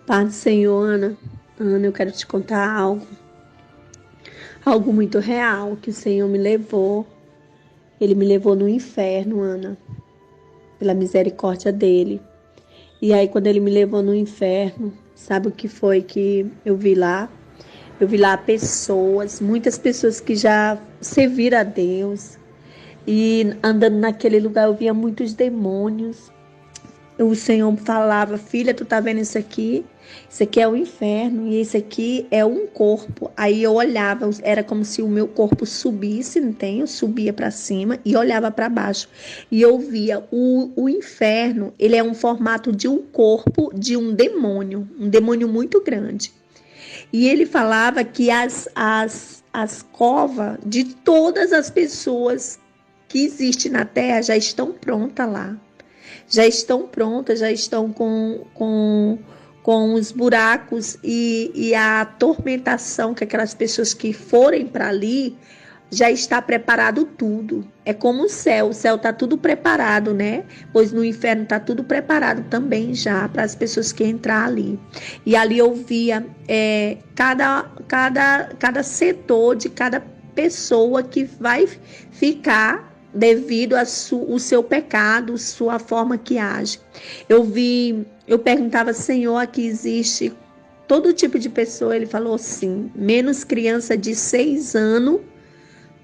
Paz do Senhor, Ana. Ana, eu quero te contar algo muito real que o Senhor me levou. Ele me levou no inferno, Ana, pela misericórdia dele. E aí, quando ele me levou no inferno, sabe o que foi que eu vi lá? Eu vi lá pessoas, muitas pessoas que já serviram a Deus. E andando naquele lugar, eu via muitos demônios. O Senhor falava: filha, tu tá vendo isso aqui? Isso aqui é o inferno e isso aqui é um corpo. Aí eu olhava, era como se o meu corpo subisse, não tem? Eu subia para cima e olhava para baixo. E eu via o inferno, ele é um formato de um corpo de um demônio muito grande. E ele falava que as covas de todas as pessoas que existem na terra já estão prontas lá. Já estão prontas, já estão com os buracos e a atormentação que aquelas pessoas que forem para ali já está preparado tudo. É como o céu está tudo preparado, né? Pois no inferno está tudo preparado também já para as pessoas que entrar ali. E ali eu via cada setor de cada pessoa que vai ficar devido ao seu pecado, sua forma que age. Eu perguntava: Senhor, aqui existe todo tipo de pessoa? Ele falou sim, menos criança de 6 anos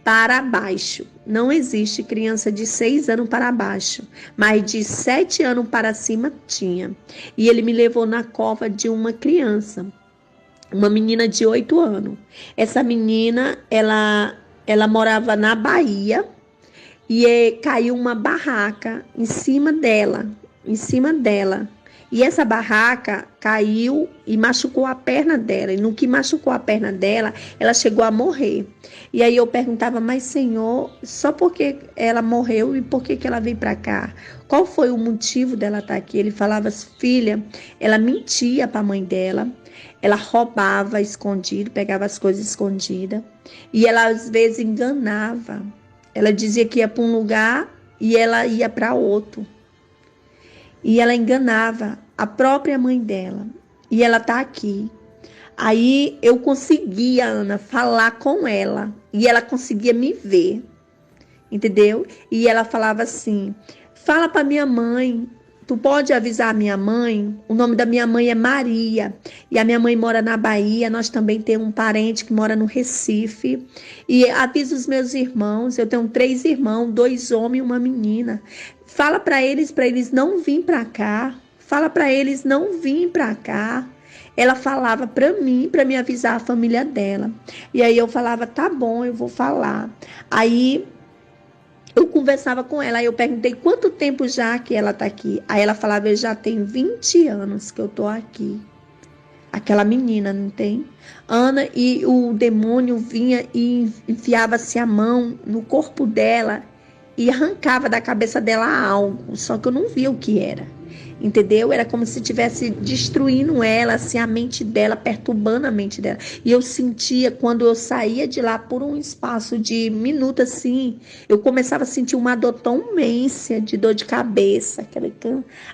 para baixo. Não existe criança de 6 anos para baixo, mas de 7 anos para cima tinha. E ele me levou na cova de uma criança, uma menina de 8 anos. Essa menina, ela morava na Bahia. E caiu uma barraca em cima dela. E essa barraca caiu e machucou a perna dela. E no que machucou a perna dela, ela chegou a morrer. E aí eu perguntava: mas Senhor, só porque ela morreu e por que ela veio para cá? Qual foi o motivo dela estar aqui? Ele falava: filha, ela mentia para a mãe dela. Ela roubava escondido, pegava as coisas escondidas. E ela às vezes enganava. Ela dizia que ia para um lugar e ela ia para outro. E ela enganava a própria mãe dela. E ela está aqui. Aí eu conseguia, Ana, falar com ela. E ela conseguia me ver. Entendeu? E ela falava assim: fala para minha mãe. Tu pode avisar a minha mãe? O nome da minha mãe é Maria. E a minha mãe mora na Bahia. Nós também temos um parente que mora no Recife. E avisa os meus irmãos. Eu tenho 3 irmãos, 2 homens e uma menina. Fala para eles não vir para cá. Fala para eles não vir para cá. Ela falava para mim avisar a família dela. E aí eu falava: tá bom, eu vou falar. Aí eu conversava com ela, aí eu perguntei: quanto tempo já que ela tá aqui? Aí ela falava: eu já tenho 20 anos que eu tô aqui. Aquela menina, não tem? Ana, e o demônio vinha e enfiava-se a mão no corpo dela e arrancava da cabeça dela algo, só que eu não via o que era. Entendeu? Era como se estivesse destruindo ela, assim, a mente dela, perturbando a mente dela. E eu sentia, quando eu saía de lá por um espaço de minutos, assim, eu começava a sentir uma dor tão imensa, de dor de cabeça,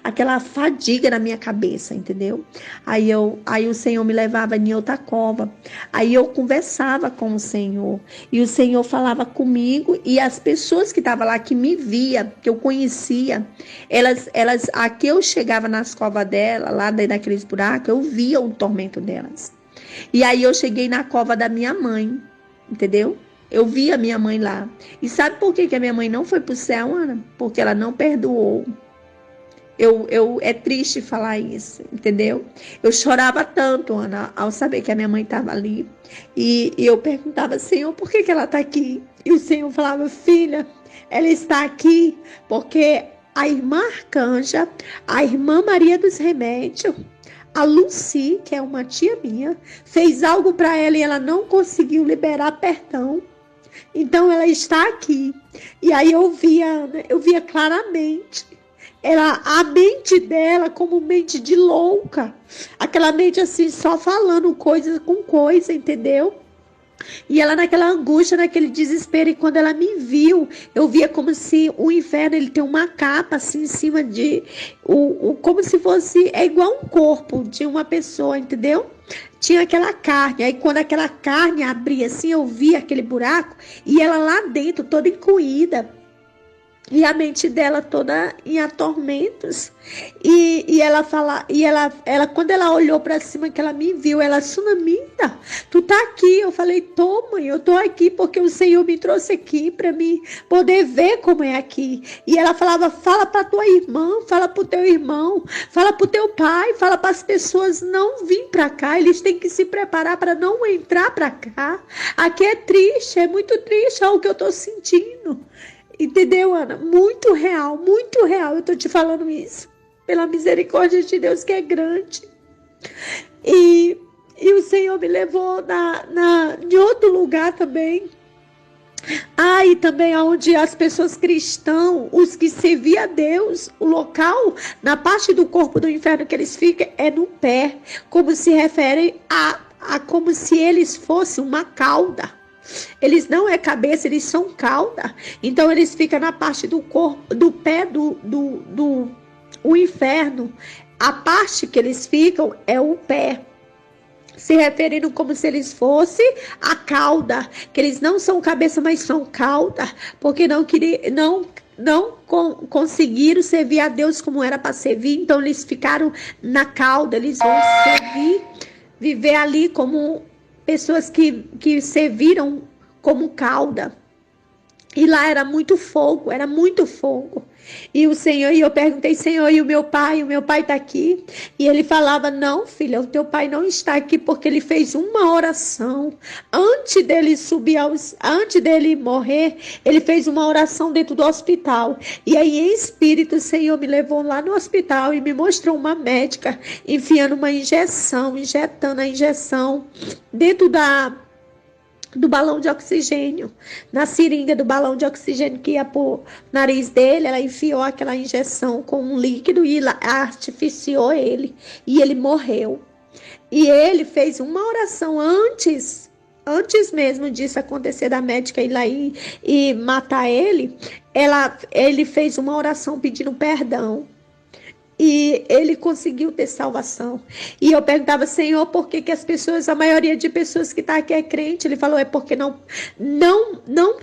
aquela fadiga na minha cabeça, entendeu? Aí o Senhor me levava em outra cova. Aí eu conversava com o Senhor. E o Senhor falava comigo, e as pessoas que estavam lá, que me via, que eu conhecia, elas aqui eu chegava nas covas dela, lá dentro daqueles buracos, eu via o tormento delas. E aí eu cheguei na cova da minha mãe, entendeu? Eu vi a minha mãe lá. E sabe por que a minha mãe não foi pro céu, Ana? Porque ela não perdoou. É triste falar isso, entendeu? Eu chorava tanto, Ana, ao saber que a minha mãe estava ali. E eu perguntava: Senhor, por que ela está aqui? E o Senhor falava: filha, ela está aqui porque a irmã Arcanja, a irmã Maria dos Remédios, a Lucy, que é uma tia minha, fez algo para ela e ela não conseguiu liberar perdão. Então ela está aqui. E aí eu via claramente a mente dela como mente de louca. Aquela mente assim, só falando coisa com coisa, entendeu? E ela naquela angústia, naquele desespero, e quando ela me viu, eu via como se o inferno ele tem uma capa assim em cima de como se fosse é igual um corpo de uma pessoa, entendeu? Tinha aquela carne, aí quando aquela carne abria assim, eu via aquele buraco e ela lá dentro toda encolhida. E a mente dela toda em atormentos. E ela fala, e ela quando ela olhou para cima, que ela me viu, ela, Sunamita, tu tá aqui? Eu falei, tô, mãe, eu tô aqui porque o Senhor me trouxe aqui para mim poder ver como é aqui. E ela falava, fala para tua irmã, fala pro teu irmão, fala pro teu pai, fala para as pessoas não vir para cá, eles têm que se preparar para não entrar para cá. Aqui é triste, é muito triste, é o que eu tô sentindo. Entendeu, Ana? Muito real, eu tô te falando isso. Pela misericórdia de Deus que é grande. E o Senhor me levou de outro lugar também. E também onde as pessoas cristãs, os que serviam a Deus, o local, na parte do corpo do inferno que eles ficam, é no pé. Como se referem a como se eles fossem uma cauda. Eles não é cabeça, eles são cauda. Então eles ficam na parte do corpo, do pé o inferno. A parte que eles ficam é o pé. Se referindo como se eles fossem a cauda. Que eles não são cabeça, mas são cauda. Porque não conseguiram servir a Deus como era para servir. Então eles ficaram na cauda. Eles vão viver ali como pessoas que serviram como cauda. E lá era muito fogo, E eu perguntei, Senhor, e o meu pai está aqui? E ele falava, não, filha, o teu pai não está aqui porque ele fez uma oração. Antes dele morrer, ele fez uma oração dentro do hospital. E aí, em espírito, o Senhor me levou lá no hospital e me mostrou uma médica enfiando uma injetando a injeção dentro do balão de oxigênio, na seringa do balão de oxigênio que ia pro nariz dele. Ela enfiou aquela injeção com um líquido e artificiou ele, e ele morreu. E ele fez uma oração antes mesmo disso acontecer, da médica ir lá e matar ele. Ele fez uma oração pedindo perdão. E ele conseguiu ter salvação. E eu perguntava, Senhor, por que as pessoas, a maioria de pessoas que está aqui é crente? Ele falou, é porque não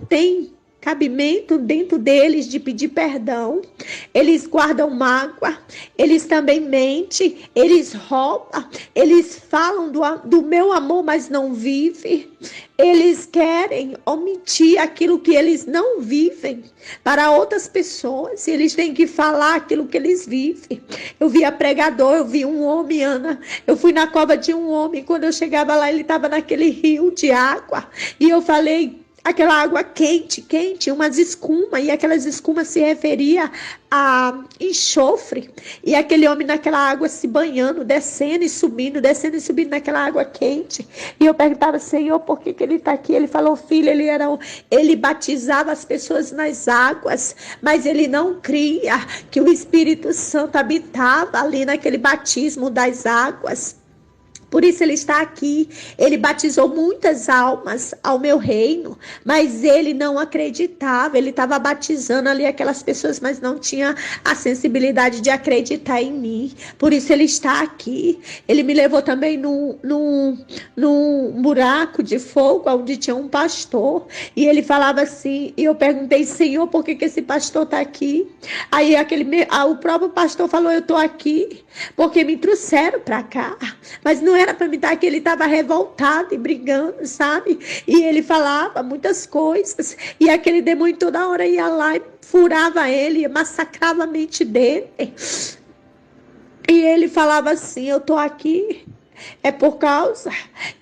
tem cabimento dentro deles de pedir perdão. Eles guardam mágoa, eles também mentem, eles roubam, eles falam do meu amor, mas não vivem. Eles querem omitir aquilo que eles não vivem para outras pessoas. Eles têm que falar aquilo que eles vivem. Eu via pregador, eu vi um homem, Ana. Eu fui na cova de um homem. Quando eu chegava lá, ele estava naquele rio de água. E eu falei, aquela água quente, umas escumas, e aquelas escumas se referia a enxofre, e aquele homem naquela água se banhando, descendo e subindo naquela água quente. E eu perguntava, Senhor, por que ele está aqui? Ele falou, filho, ele batizava as pessoas nas águas, mas ele não cria que o Espírito Santo habitava ali naquele batismo das águas. Por isso ele está aqui. Ele batizou muitas almas ao meu reino, mas ele não acreditava. Ele estava batizando ali aquelas pessoas, mas não tinha a sensibilidade de acreditar em mim. Por isso ele está aqui. Ele me levou também num buraco de fogo, onde tinha um pastor. E ele falava assim, e eu perguntei, Senhor, por que esse pastor está aqui? Aí o próprio pastor falou, eu estou aqui porque me trouxeram para cá. Mas não era para mim estar aqui, ele estava revoltado e brigando, sabe? E ele falava muitas coisas, e aquele demônio toda hora ia lá e furava ele, massacrava a mente dele. E ele falava assim, eu tô aqui é por causa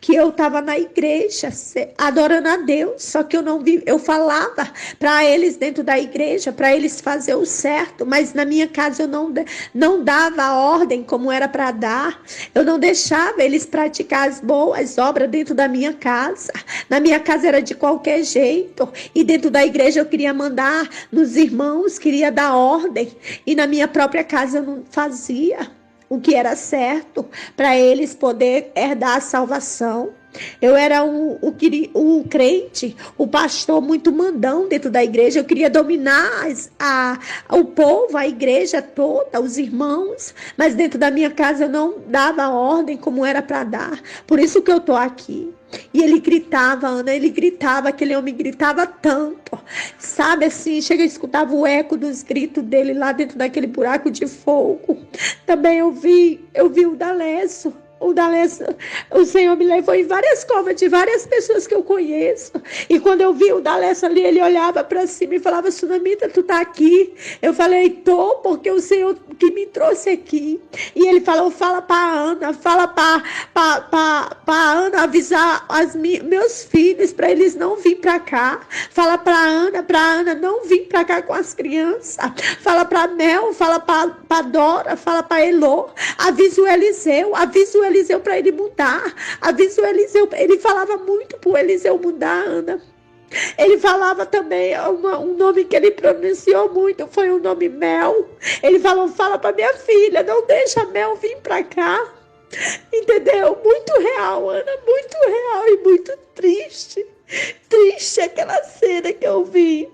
que eu estava na igreja adorando a Deus, só que eu não vi, eu falava para eles dentro da igreja, para eles fazer o certo, mas na minha casa eu não dava a ordem como era para dar, eu não deixava eles praticar as boas obras dentro da minha casa. Na minha casa era de qualquer jeito, e dentro da igreja eu queria mandar nos irmãos, queria dar ordem, e na minha própria casa eu não fazia o que era certo para eles poder herdar a salvação. Eu era o crente, o pastor muito mandão dentro da igreja. Eu queria dominar o povo, a igreja toda, os irmãos. Mas dentro da minha casa eu não dava ordem como era para dar. Por isso que eu estou aqui. E ele gritava, Ana, ele gritava, aquele homem gritava tanto. Sabe assim, chega e escutava o eco dos gritos dele lá dentro daquele buraco de fogo. Também eu vi o Dalécio. O Senhor me levou em várias covas de várias pessoas que eu conheço. E quando eu vi o Dalécio ali, ele olhava para cima e falava: Sunamita, tu tá aqui? Eu falei: tô, porque o Senhor que me trouxe aqui. E ele falou: fala para Ana, fala para Ana avisar meus filhos para eles não vir para cá. Fala para Ana não vir para cá com as crianças. Fala para Mel, fala para Dora, fala para Elô. Avisa o Eliseu para ele mudar. Avisa o Eliseu. Ele falava muito pro Eliseu mudar, Ana. Ele falava também um nome que ele pronunciou muito, foi o nome Mel. Ele falou: fala para minha filha, não deixa a Mel vir para cá. Entendeu? Muito real, Ana, muito real e muito triste. Triste aquela cena que eu vi.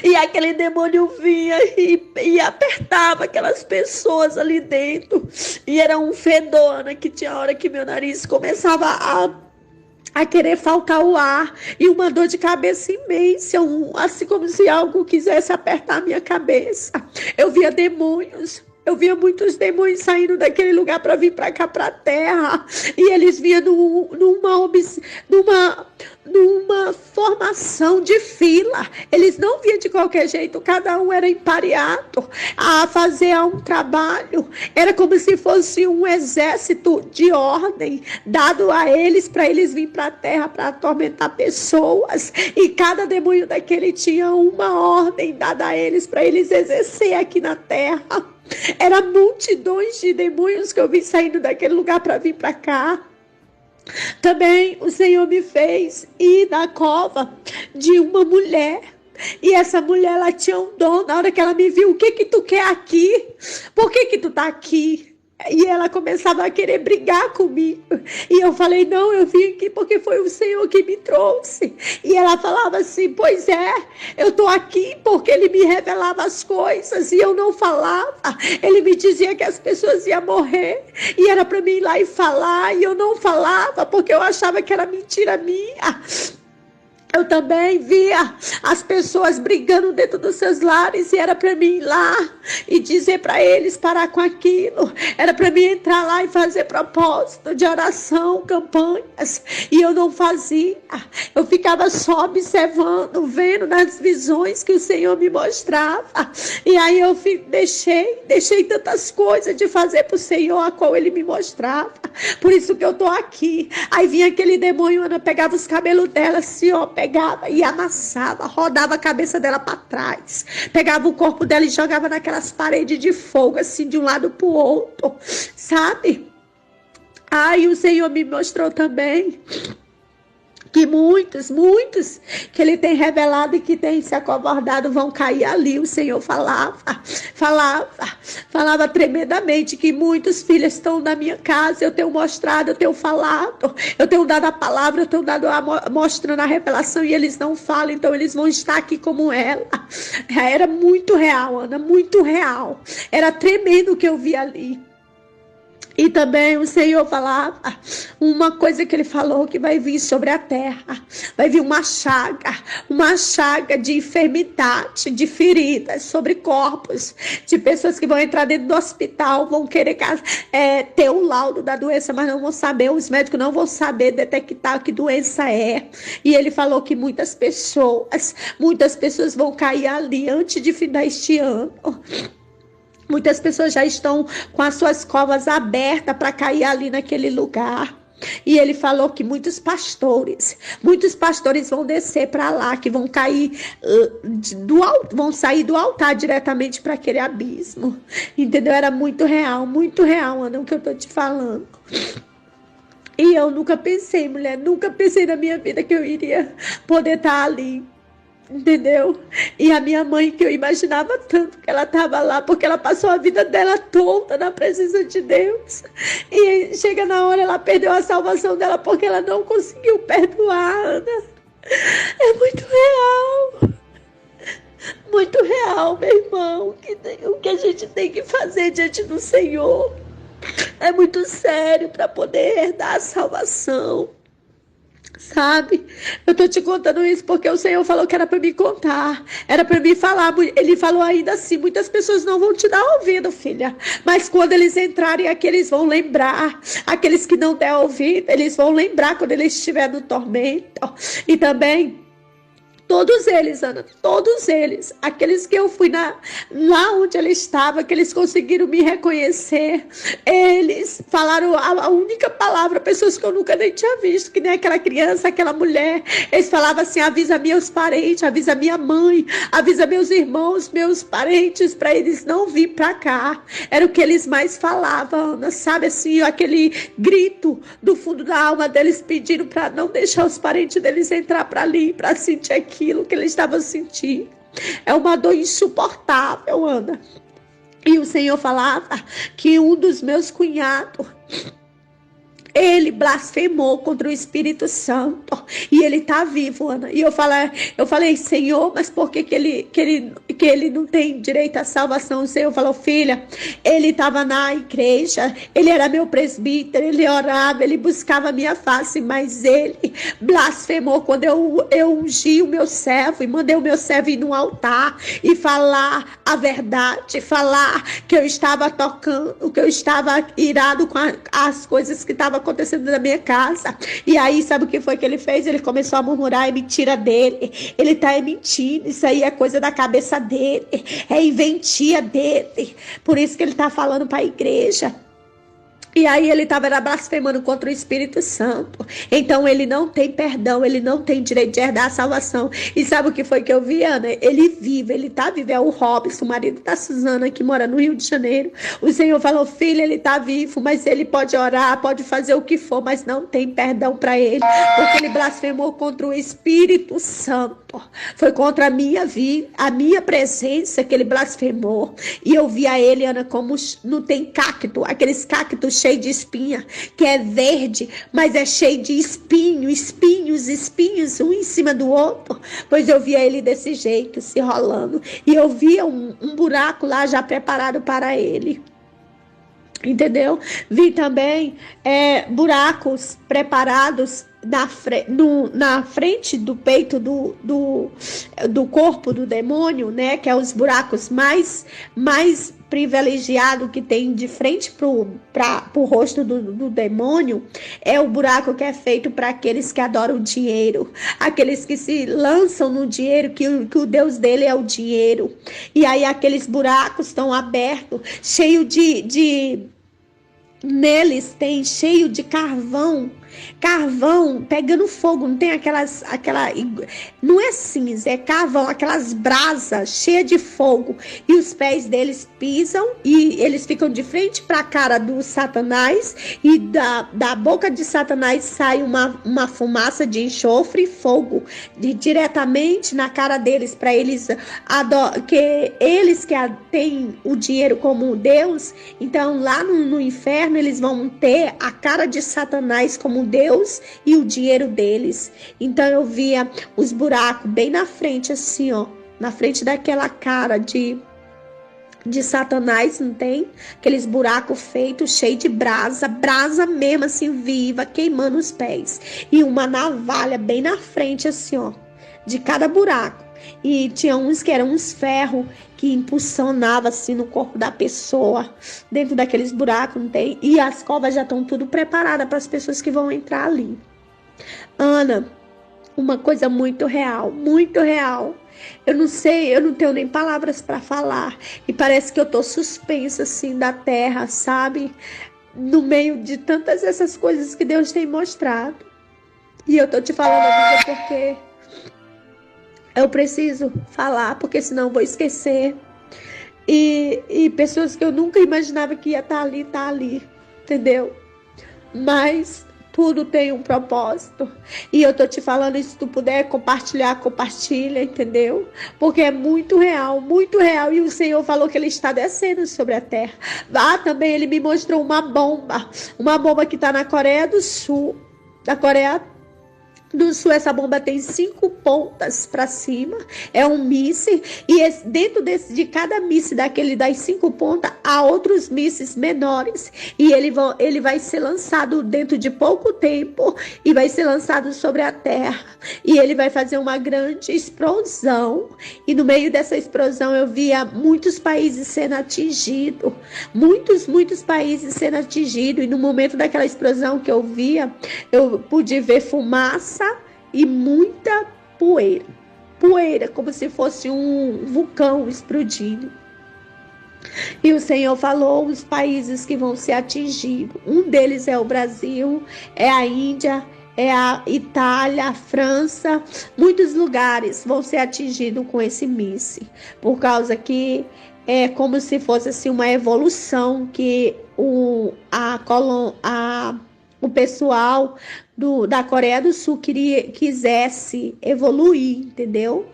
E aquele demônio vinha e apertava aquelas pessoas ali dentro. E era um fedor, Ana, que tinha hora que meu nariz começava a querer faltar o ar. E uma dor de cabeça imensa, assim como se algo quisesse apertar a minha cabeça. Eu via demônios. Eu via muitos demônios saindo daquele lugar para vir para cá, para a terra. E eles vinham numa formação de fila. Eles não vinham de qualquer jeito. Cada um era empareado a fazer um trabalho. Era como se fosse um exército de ordem dado a eles, para eles virem para a terra para atormentar pessoas. E cada demônio daquele tinha uma ordem dada a eles para eles exercer aqui na terra. Era multidões de demônios que eu vi saindo daquele lugar para vir para cá. Também o Senhor me fez ir na cova de uma mulher. E essa mulher, ela tinha um dom. Na hora que ela me viu: o que tu quer aqui? Por que tu tá aqui? E ela começava a querer brigar comigo. E eu falei: não, eu vim aqui porque foi o Senhor que me trouxe. E ela falava assim: pois é, eu tô aqui porque ele me revelava as coisas e eu não falava. Ele me dizia que as pessoas iam morrer e era para mim ir lá e falar, e eu não falava porque eu achava que era mentira minha. Eu também via as pessoas brigando dentro dos seus lares e era para mim ir lá e dizer para eles parar com aquilo. Era para mim entrar lá e fazer propósito de oração, campanhas. E eu não fazia. Eu ficava só observando, vendo nas visões que o Senhor me mostrava. E aí eu deixei tantas coisas de fazer para o Senhor, a qual Ele me mostrava. Por isso que eu estou aqui. Aí vinha aquele demônio, Ana, pegava os cabelos dela assim, ó, pegava e amassava, rodava a cabeça dela para trás, pegava o corpo dela e jogava naquelas paredes de fogo, assim, de um lado para o outro, sabe? Aí o Senhor me mostrou também que muitos que Ele tem revelado e que tem se acovardado vão cair ali. O Senhor falava tremendamente que muitos filhos estão na minha casa. Eu tenho mostrado, eu tenho falado, eu tenho dado a palavra, eu tenho dado mostrando a revelação e eles não falam, então eles vão estar aqui como ela. Era muito real, Ana, muito real. Era tremendo o que eu vi ali. E também o Senhor falava uma coisa que Ele falou, que vai vir sobre a terra. Vai vir uma chaga de enfermidade, de feridas sobre corpos, de pessoas que vão entrar dentro do hospital, vão querer ter o laudo da doença, mas não vão saber, os médicos não vão saber detectar que doença é. E Ele falou que muitas pessoas vão cair ali antes de findar este ano. Muitas pessoas já estão com as suas covas abertas para cair ali naquele lugar. E Ele falou que muitos pastores vão descer para lá, que vão cair vão sair do altar diretamente para aquele abismo. Entendeu? Era muito real, Ana, o que eu estou te falando. E eu nunca pensei, mulher, nunca pensei na minha vida que eu iria poder estar ali. entendeu? E a minha mãe, que eu imaginava tanto que ela estava lá, porque ela passou a vida dela toda na presença de Deus. E chega na hora, ela perdeu a salvação dela porque ela não conseguiu perdoar, Ana. É muito real, meu irmão, o que a gente tem que fazer diante do Senhor. É muito sério para poder herdar a salvação. Sabe? Eu tô te contando isso porque o Senhor falou que era para me contar. Era para me falar. Ele falou ainda assim: muitas pessoas não vão te dar ouvido, filha. Mas quando eles entrarem aqui, eles vão lembrar. Aqueles que não der ouvido, eles vão lembrar quando eles estiverem no tormento. E também todos eles, Ana, todos eles, aqueles que eu fui lá onde ela estava, que eles conseguiram me reconhecer, eles falaram a única palavra, pessoas que eu nunca nem tinha visto, que nem aquela criança, aquela mulher, eles falavam assim: avisa meus parentes, avisa minha mãe, avisa meus irmãos, meus parentes, para eles não vir para cá. Era o que eles mais falavam, Ana, sabe assim, aquele grito do fundo da alma deles pedindo para não deixar os parentes deles entrar para ali, para sentir aquilo que eles estavam sentindo. É uma dor insuportável, Ana. E o Senhor falava que um dos meus cunhados, ele blasfemou contra o Espírito Santo. E ele está vivo, Ana. E eu falei, Senhor, mas por que ele não tem direito à salvação? O Senhor falou: filha, ele estava na igreja, ele era meu presbítero, ele orava, ele buscava a minha face, mas ele blasfemou quando eu ungi o meu servo e mandei o meu servo ir no altar e falar a verdade, falar que eu estava tocando, que eu estava irado com as coisas que estavam acontecendo na minha casa. E aí, sabe o que foi que ele fez? Ele começou a murmurar: é mentira dele, ele tá mentindo, isso aí é coisa da cabeça dele, é inventia dele, por isso que ele tá falando para a igreja. E aí ele estava blasfemando contra o Espírito Santo. Então ele não tem perdão, ele não tem direito de herdar a salvação. E sabe o que foi que eu vi, Ana? Ele vive, ele tá vivo. É o Robson, o marido da Suzana, que mora no Rio de Janeiro. O Senhor falou: filha, ele tá vivo, mas ele pode orar, pode fazer o que for, mas não tem perdão para ele, porque ele blasfemou contra o Espírito Santo. Foi contra a minha vida, a minha presença que ele blasfemou. E eu via ele, Ana, como não tem cacto, aqueles cactos cheio de espinha, que é verde, mas é cheio de espinhos, um em cima do outro. Pois eu via ele desse jeito, se rolando. E eu via um buraco lá já preparado para ele. Entendeu? Vi também buracos preparados na frente do peito do corpo do demônio, né? Que é os buracos mais privilegiado que tem de frente pro rosto do demônio. É o buraco que é feito para aqueles que adoram o dinheiro, aqueles que se lançam no dinheiro, que o Deus dele é o dinheiro. E aí aqueles buracos estão abertos, cheio neles tem cheio de carvão pegando fogo, não tem não é cinza, é carvão, aquelas brasas cheias de fogo, e os pés deles pisam e eles ficam de frente para a cara do Satanás, e da boca de Satanás sai uma fumaça de enxofre e fogo diretamente na cara deles, para eles que têm o dinheiro como Deus. Então lá no inferno eles vão ter a cara de Satanás como Deus e o dinheiro deles. Então eu via os buracos bem na frente, assim, ó, na frente daquela cara de Satanás, não tem? Aqueles buracos feitos, cheio de brasa mesmo, assim, viva, queimando os pés. E uma navalha bem na frente, assim, ó, de cada buraco. E tinha uns que eram uns ferros que impulsionava assim no corpo da pessoa, dentro daqueles buracos, não tem? E as covas já estão tudo preparadas para as pessoas que vão entrar ali. Ana, uma coisa muito real, muito real. Eu não sei, eu não tenho nem palavras para falar. E parece que eu tô suspensa assim da terra, sabe? No meio de tantas essas coisas que Deus tem mostrado. E eu tô te falando, amiga, porque eu preciso falar, porque senão eu vou esquecer. E pessoas que eu nunca imaginava que ia estar ali, entendeu? Mas Tudo tem um propósito. E eu tô te falando, se tu puder compartilhar, compartilha, entendeu? Porque é muito real, muito real. E o Senhor falou que Ele está descendo sobre a terra. Ah, também Ele me mostrou uma bomba que está na Coreia do Sul. Da Coreia do Sul, essa bomba tem 5 pontas para cima, é um míssil, e dentro de cada míssil das 5 pontas, há outros mísseis menores, e ele vai ser lançado dentro de pouco tempo, e vai ser lançado sobre a terra, e ele vai fazer uma grande explosão, e no meio dessa explosão eu via muitos países sendo atingidos, muitos países sendo atingidos, e no momento daquela explosão que eu via, eu pude ver fumaça e muita poeira, como se fosse um vulcão explodindo. E o Senhor falou os países que vão ser atingidos. Um deles é o Brasil, é a Índia, é a Itália, a França. Muitos lugares vão ser atingidos com esse míssil, por causa que é como se fosse assim, uma evolução que o pessoal da Coreia do Sul quisesse evoluir, entendeu?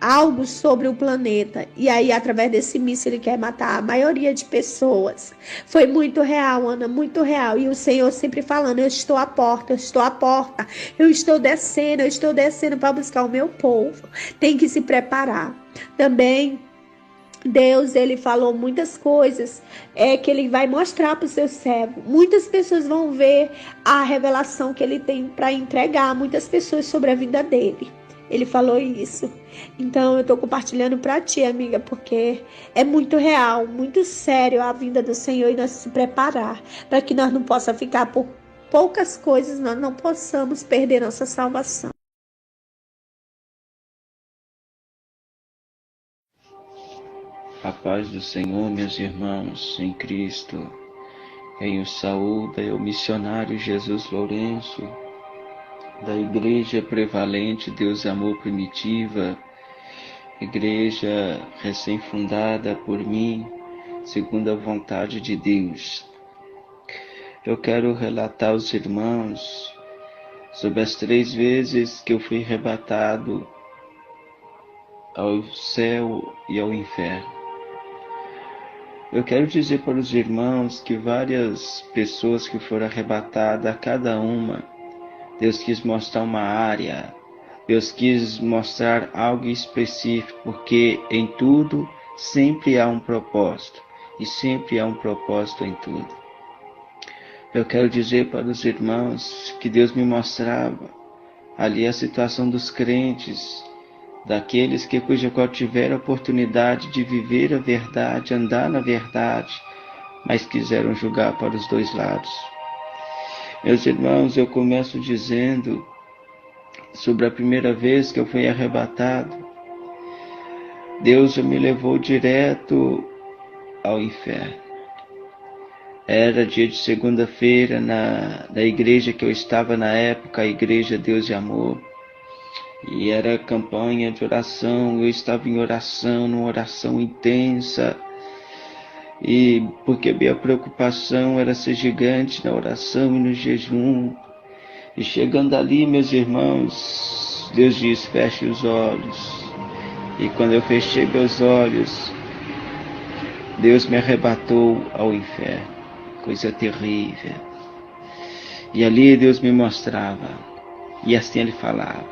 Algo sobre o planeta. E aí, através desse míssil, ele quer matar a maioria de pessoas. Foi muito real, Ana, muito real. E o Senhor sempre falando, eu estou à porta, eu estou à porta. Eu estou descendo para buscar o meu povo. Tem que se preparar. Também Deus, ele falou muitas coisas que ele vai mostrar para o seu servo. Muitas pessoas vão ver a revelação que ele tem para entregar, muitas pessoas sobre a vida dele. Ele falou isso. Então eu estou compartilhando para ti, amiga, porque é muito real, muito sério a vinda do Senhor e nós se preparar para que nós não possamos ficar por poucas coisas, nós não possamos perder nossa salvação. A paz do Senhor, meus irmãos, em Cristo. Quem o saúda é o missionário Jesus Lourenço, da Igreja Prevalente Deus Amor Primitiva, igreja recém-fundada por mim, segundo a vontade de Deus. Eu quero relatar aos irmãos sobre as 3 vezes que eu fui arrebatado ao céu e ao inferno. Eu quero dizer para os irmãos que várias pessoas que foram arrebatadas, a cada uma, Deus quis mostrar uma área, Deus quis mostrar algo específico, porque em tudo sempre há um propósito, e sempre há um propósito em tudo. Eu quero dizer para os irmãos que Deus me mostrava ali a situação dos crentes, daqueles que cuja qual tiveram a oportunidade de viver a verdade, andar na verdade, mas quiseram julgar para os 2 lados. Meus irmãos, eu começo dizendo sobre a primeira vez que eu fui arrebatado. Deus me levou direto ao inferno. Era dia de segunda-feira na igreja que eu estava na época, a Igreja Deus de Amor. E era campanha de oração, eu estava em oração, numa oração intensa. E porque minha preocupação era ser gigante na oração e no jejum. E chegando ali, meus irmãos, Deus diz, feche os olhos. E quando eu fechei meus olhos, Deus me arrebatou ao inferno. Coisa terrível. E ali Deus me mostrava. E assim Ele falava.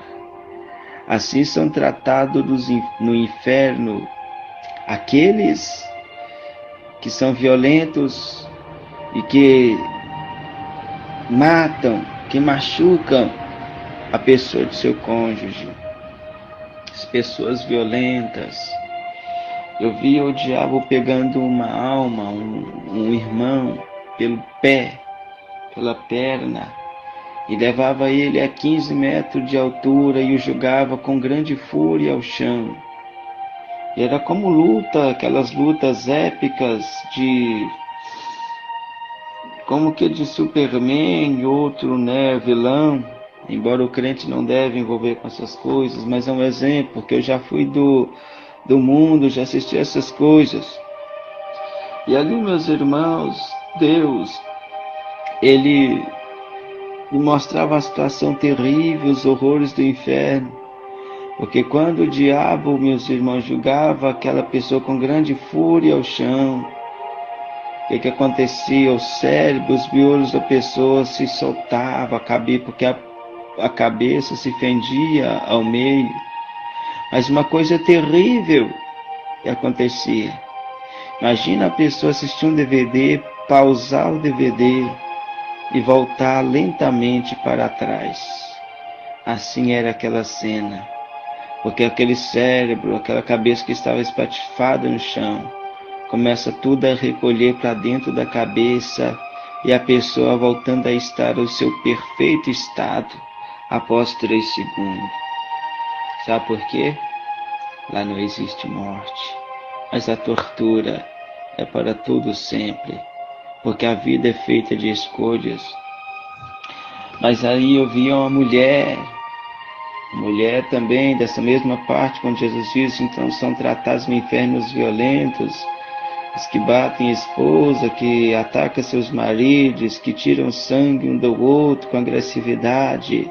Assim são tratados no inferno aqueles que são violentos e que matam, que machucam a pessoa de seu cônjuge. As pessoas violentas. Eu via o diabo pegando uma alma, um irmão, pelo pé, pela perna, e levava ele a 15 metros de altura e o jogava com grande fúria ao chão. E era como luta, aquelas lutas épicas como que de Superman, outro, vilão. Embora o crente não deve envolver com essas coisas, mas é um exemplo, porque eu já fui do mundo, já assisti essas coisas. E ali, meus irmãos, Deus, Ele me mostrava uma situação terrível, os horrores do inferno. Porque quando o diabo, meus irmãos, julgava aquela pessoa com grande fúria ao chão, o que acontecia? O cérebro, os miolos da pessoa se soltavam, porque a cabeça se fendia ao meio. Mas uma coisa terrível que acontecia. Imagina a pessoa assistir um DVD, pausar o DVD e voltar lentamente para trás. Assim era aquela cena. Porque aquele cérebro, aquela cabeça que estava espatifada no chão, começa tudo a recolher para dentro da cabeça e a pessoa voltando a estar ao seu perfeito estado após 3 segundos. Sabe por quê? Lá não existe morte, mas a tortura é para todo sempre, porque a vida é feita de escolhas. Mas aí eu vi uma mulher também dessa mesma parte, quando Jesus disse, então são tratados no inferno os violentos, os que batem a esposa, que atacam seus maridos, que tiram sangue um do outro com agressividade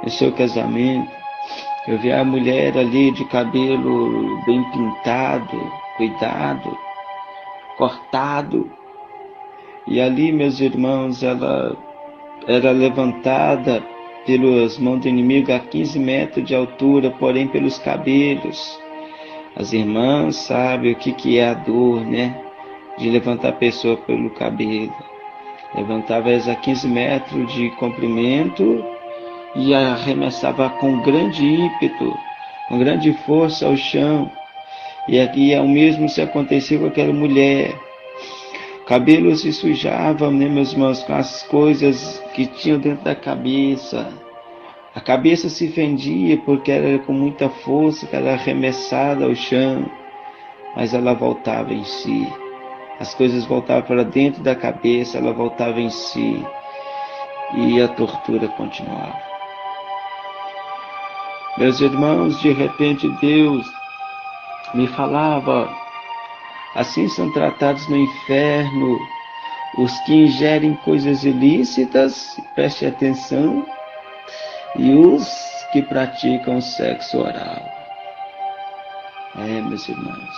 no seu casamento. Eu vi a mulher ali de cabelo bem pintado, cuidado, cortado. E ali, meus irmãos, ela era levantada pelas mãos do inimigo a 15 metros de altura, porém pelos cabelos. As irmãs sabem o que é a dor, né? De levantar a pessoa pelo cabelo. Levantava elas a 15 metros de comprimento e arremessava com grande ímpeto, com grande força ao chão. E aqui o mesmo se acontecia com aquela mulher. O cabelo se sujava, né, meus irmãos, com as coisas que tinham dentro da cabeça. A cabeça se fendia porque era com muita força que ela era arremessada ao chão, mas ela voltava em si. As coisas voltavam para dentro da cabeça, ela voltava em si e a tortura continuava. Meus irmãos, de repente Deus me falava, assim são tratados no inferno os que ingerem coisas ilícitas, preste atenção, e os que praticam sexo oral. Meus irmãos,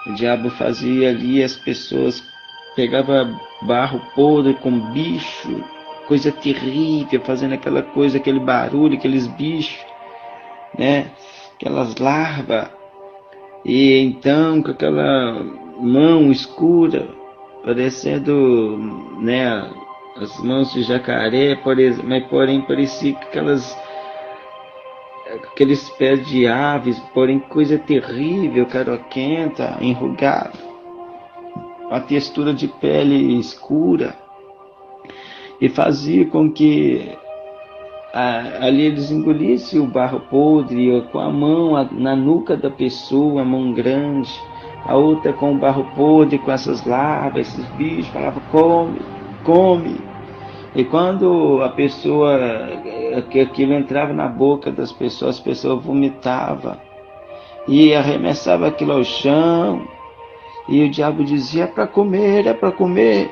o diabo fazia ali, as pessoas pegavam barro podre com bicho, coisa terrível, fazendo aquela coisa, aquele barulho, aqueles bichos, né? Aquelas larvas, e então com aquela mão escura, parecendo, né, as mãos de jacaré, mas porém parecia que aqueles pés de aves, porém coisa terrível, caroquenta, enrugada, a textura de pele escura, e fazia com que ali eles engolissem o barro podre com a mão na nuca da pessoa, a mão grande, a outra com o barro podre, com essas larvas, esses bichos, falava, come, come. E quando a pessoa, que aquilo entrava na boca das pessoas, as pessoas vomitavam e arremessava aquilo ao chão, e o diabo dizia, é para comer, é para comer.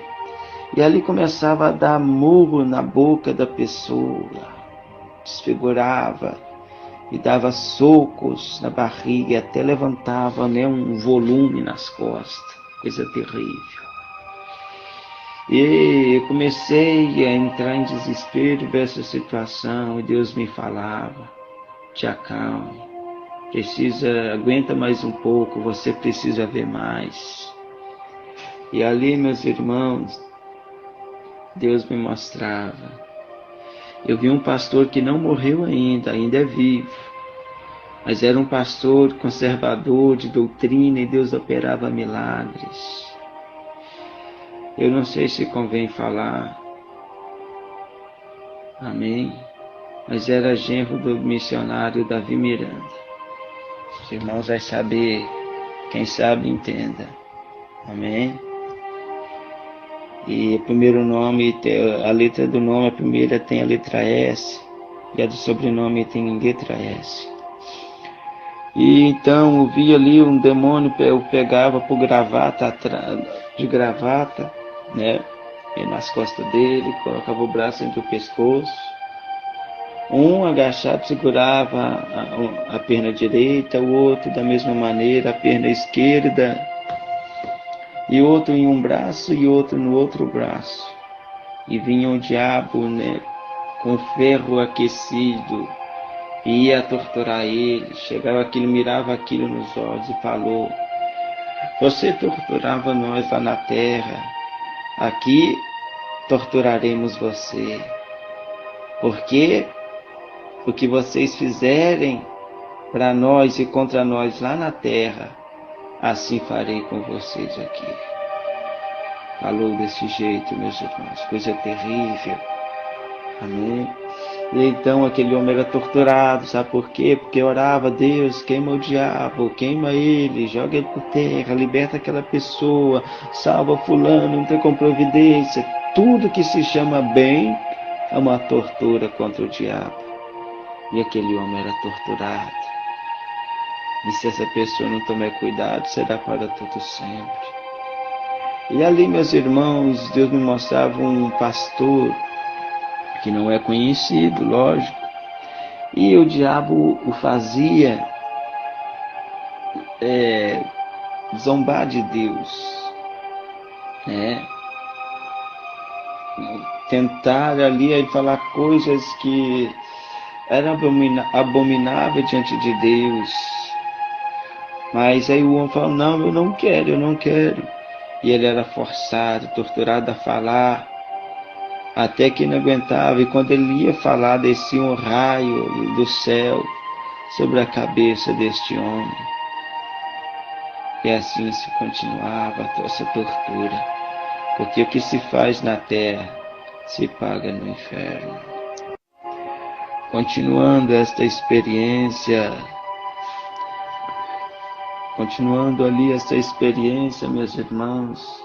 E ali começava a dar murro na boca da pessoa, desfigurava e dava socos na barriga e até levantava, né, um volume nas costas, coisa terrível. E eu comecei a entrar em desespero dessa situação, e Deus me falava, te acalme, aguenta mais um pouco, você precisa ver mais. E ali, meus irmãos, Deus me mostrava. Eu vi um pastor que não morreu ainda é vivo, mas era um pastor conservador de doutrina e Deus operava milagres. Eu não sei se convém falar, amém, mas era genro do missionário Davi Miranda. Os irmãos vão saber, quem sabe entenda, amém. E o primeiro nome, a letra do nome, a primeira tem a letra S, e a do sobrenome tem letra S. E então eu vi ali um demônio, eu pegava por gravata, de gravata, né? nas costas dele, colocava o braço entre o pescoço. Um agachado segurava a perna direita, o outro da mesma maneira, a perna esquerda, e outro em um braço e outro no outro braço. E vinha o diabo, né, com ferro aquecido, e ia torturar ele. Chegava aquilo, mirava aquilo nos olhos e falou: você torturava nós lá na terra, aqui torturaremos você, porque o que vocês fizerem para nós e contra nós lá na terra, assim farei com vocês aqui. Falou desse jeito, meus irmãos, coisa terrível. Amém? E então aquele homem era torturado, sabe por quê? Porque orava: Deus, queima o diabo, queima ele, joga ele por terra, liberta aquela pessoa, salva fulano, entra com providência. Tudo que se chama bem é uma tortura contra o diabo. E aquele homem era torturado. E se essa pessoa não tomar cuidado, será para todo sempre. E ali, meus irmãos, Deus me mostrava um pastor que não é conhecido, lógico, e o diabo o fazia zombar de Deus, né? Tentar ali falar coisas que eram abomináveis diante de Deus. Mas aí o homem falou: não, eu não quero. E ele era forçado, torturado a falar, até que não aguentava. E quando ele ia falar, descia um raio do céu sobre a cabeça deste homem. E assim se continuava essa tortura. Porque o que se faz na terra, se paga no inferno. Continuando esta experiência, meus irmãos,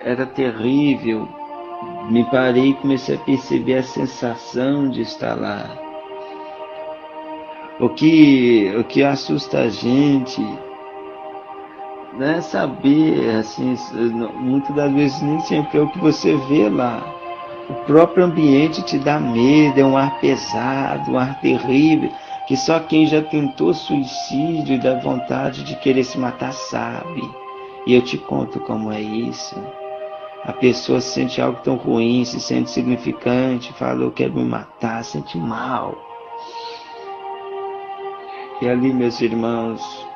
era terrível. Me parei e comecei a perceber a sensação de estar lá. O que assusta a gente não é saber, assim, muitas das vezes nem sempre é o que você vê lá. O próprio ambiente te dá medo, é um ar pesado, um ar terrível, que só quem já tentou suicídio e dá vontade de querer se matar sabe. E eu te conto como é isso. A pessoa sente algo tão ruim, se sente insignificante, fala: eu quero me matar, sente mal. E ali, meus irmãos,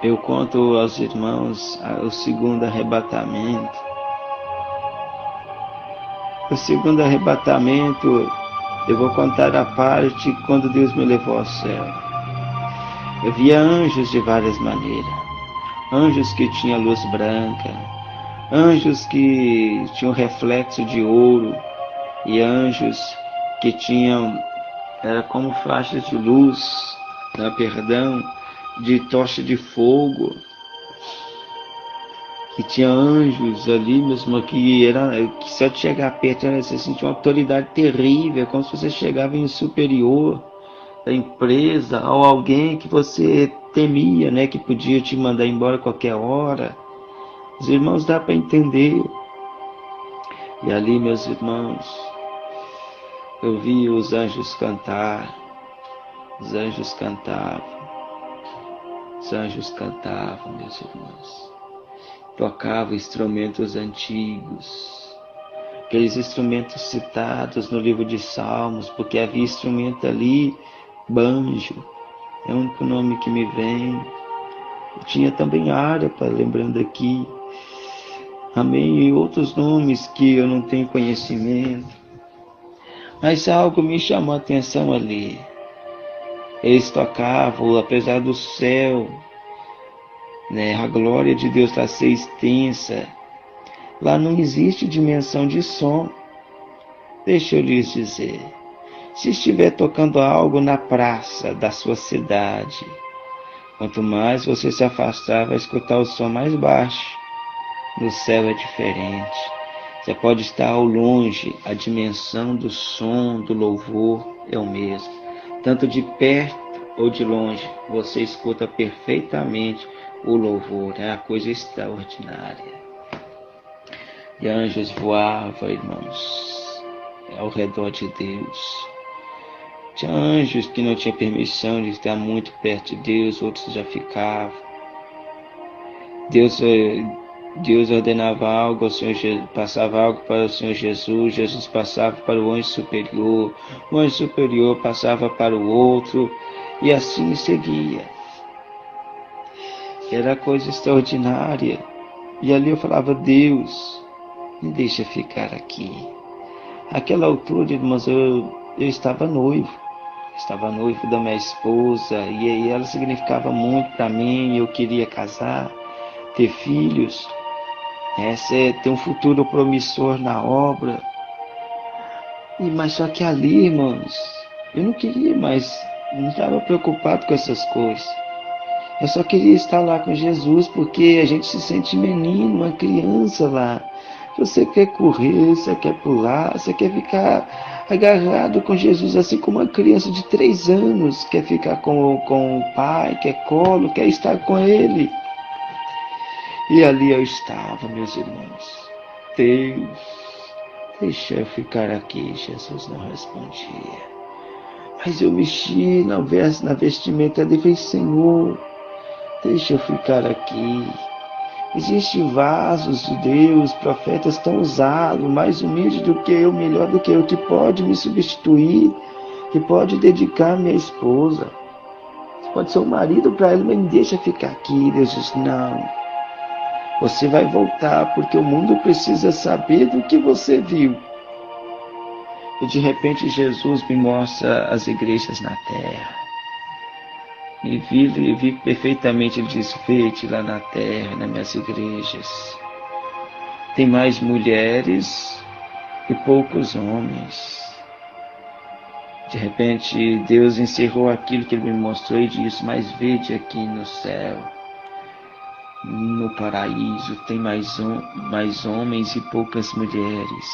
eu conto aos irmãos o segundo arrebatamento. O segundo arrebatamento, eu vou contar a parte quando Deus me levou ao céu. Eu via anjos de várias maneiras. Anjos que tinham luz branca, anjos que tinham reflexo de ouro, e anjos que tinham, era como faixas de luz, de tocha de fogo. E tinha anjos ali mesmo que só de chegar perto você sentia uma autoridade terrível, como se você chegava em superior da empresa, ou alguém que você temia, né, que podia te mandar embora a qualquer hora. Os irmãos, dá para entender. E ali, meus irmãos, eu vi os anjos cantar. Os anjos cantavam, meus irmãos. Tocavam instrumentos antigos, aqueles instrumentos citados no livro de Salmos, porque havia instrumento ali, banjo, é o único nome que me vem. Tinha também harpa, lembrando aqui, amém, e outros nomes que eu não tenho conhecimento. Mas algo me chamou a atenção ali. Eles tocavam, apesar do céu, né, a glória de Deus está ser extensa. Lá não existe dimensão de som. Deixa eu lhes dizer. Se estiver tocando algo na praça da sua cidade, quanto mais você se afastar, vai escutar o som mais baixo. No céu é diferente. Você pode estar ao longe, a dimensão do som, do louvor é o mesmo. Tanto de perto ou de longe, você escuta perfeitamente o louvor. É a coisa extraordinária. E anjos voavam, irmãos, ao redor de Deus. Tinha anjos que não tinham permissão de estar muito perto de Deus, outros já ficavam. Deus ordenava algo, passava algo para o Senhor Jesus, Jesus passava para o anjo superior passava para o outro, e assim seguia. Era coisa extraordinária. E ali eu falava, Deus, me deixa ficar aqui. Àquela altura, irmãos, eu estava noivo. Estava noivo da minha esposa, e aí ela significava muito para mim. Eu queria casar, ter filhos, ter um futuro promissor na obra. Mas só que ali, irmãos, eu não queria mais, não estava preocupado com essas coisas. Eu só queria estar lá com Jesus, porque a gente se sente menino, uma criança lá. Você quer correr, você quer pular, você quer ficar agarrado com Jesus, assim como uma criança de 3 anos quer ficar com o pai, quer colo, quer estar com ele. E ali eu estava, meus irmãos. Deus, deixa eu ficar aqui. Jesus não respondia. Mas eu mexi na vestimenta dele, Senhor, deixa eu ficar aqui. Existem vasos de Deus, profetas tão usados, mais humildes do que eu, melhor do que eu, que pode me substituir, que pode dedicar minha esposa. Pode ser um marido para ela, mas me deixa ficar aqui. Deus diz, não. Você vai voltar, porque o mundo precisa saber do que você viu. E de repente Jesus me mostra as igrejas na terra. E vi perfeitamente, ele diz, vede lá na terra, nas minhas igrejas. Tem mais mulheres e poucos homens. De repente Deus encerrou aquilo que ele me mostrou e disse, mas vede aqui no céu. No paraíso tem mais homens e poucas mulheres.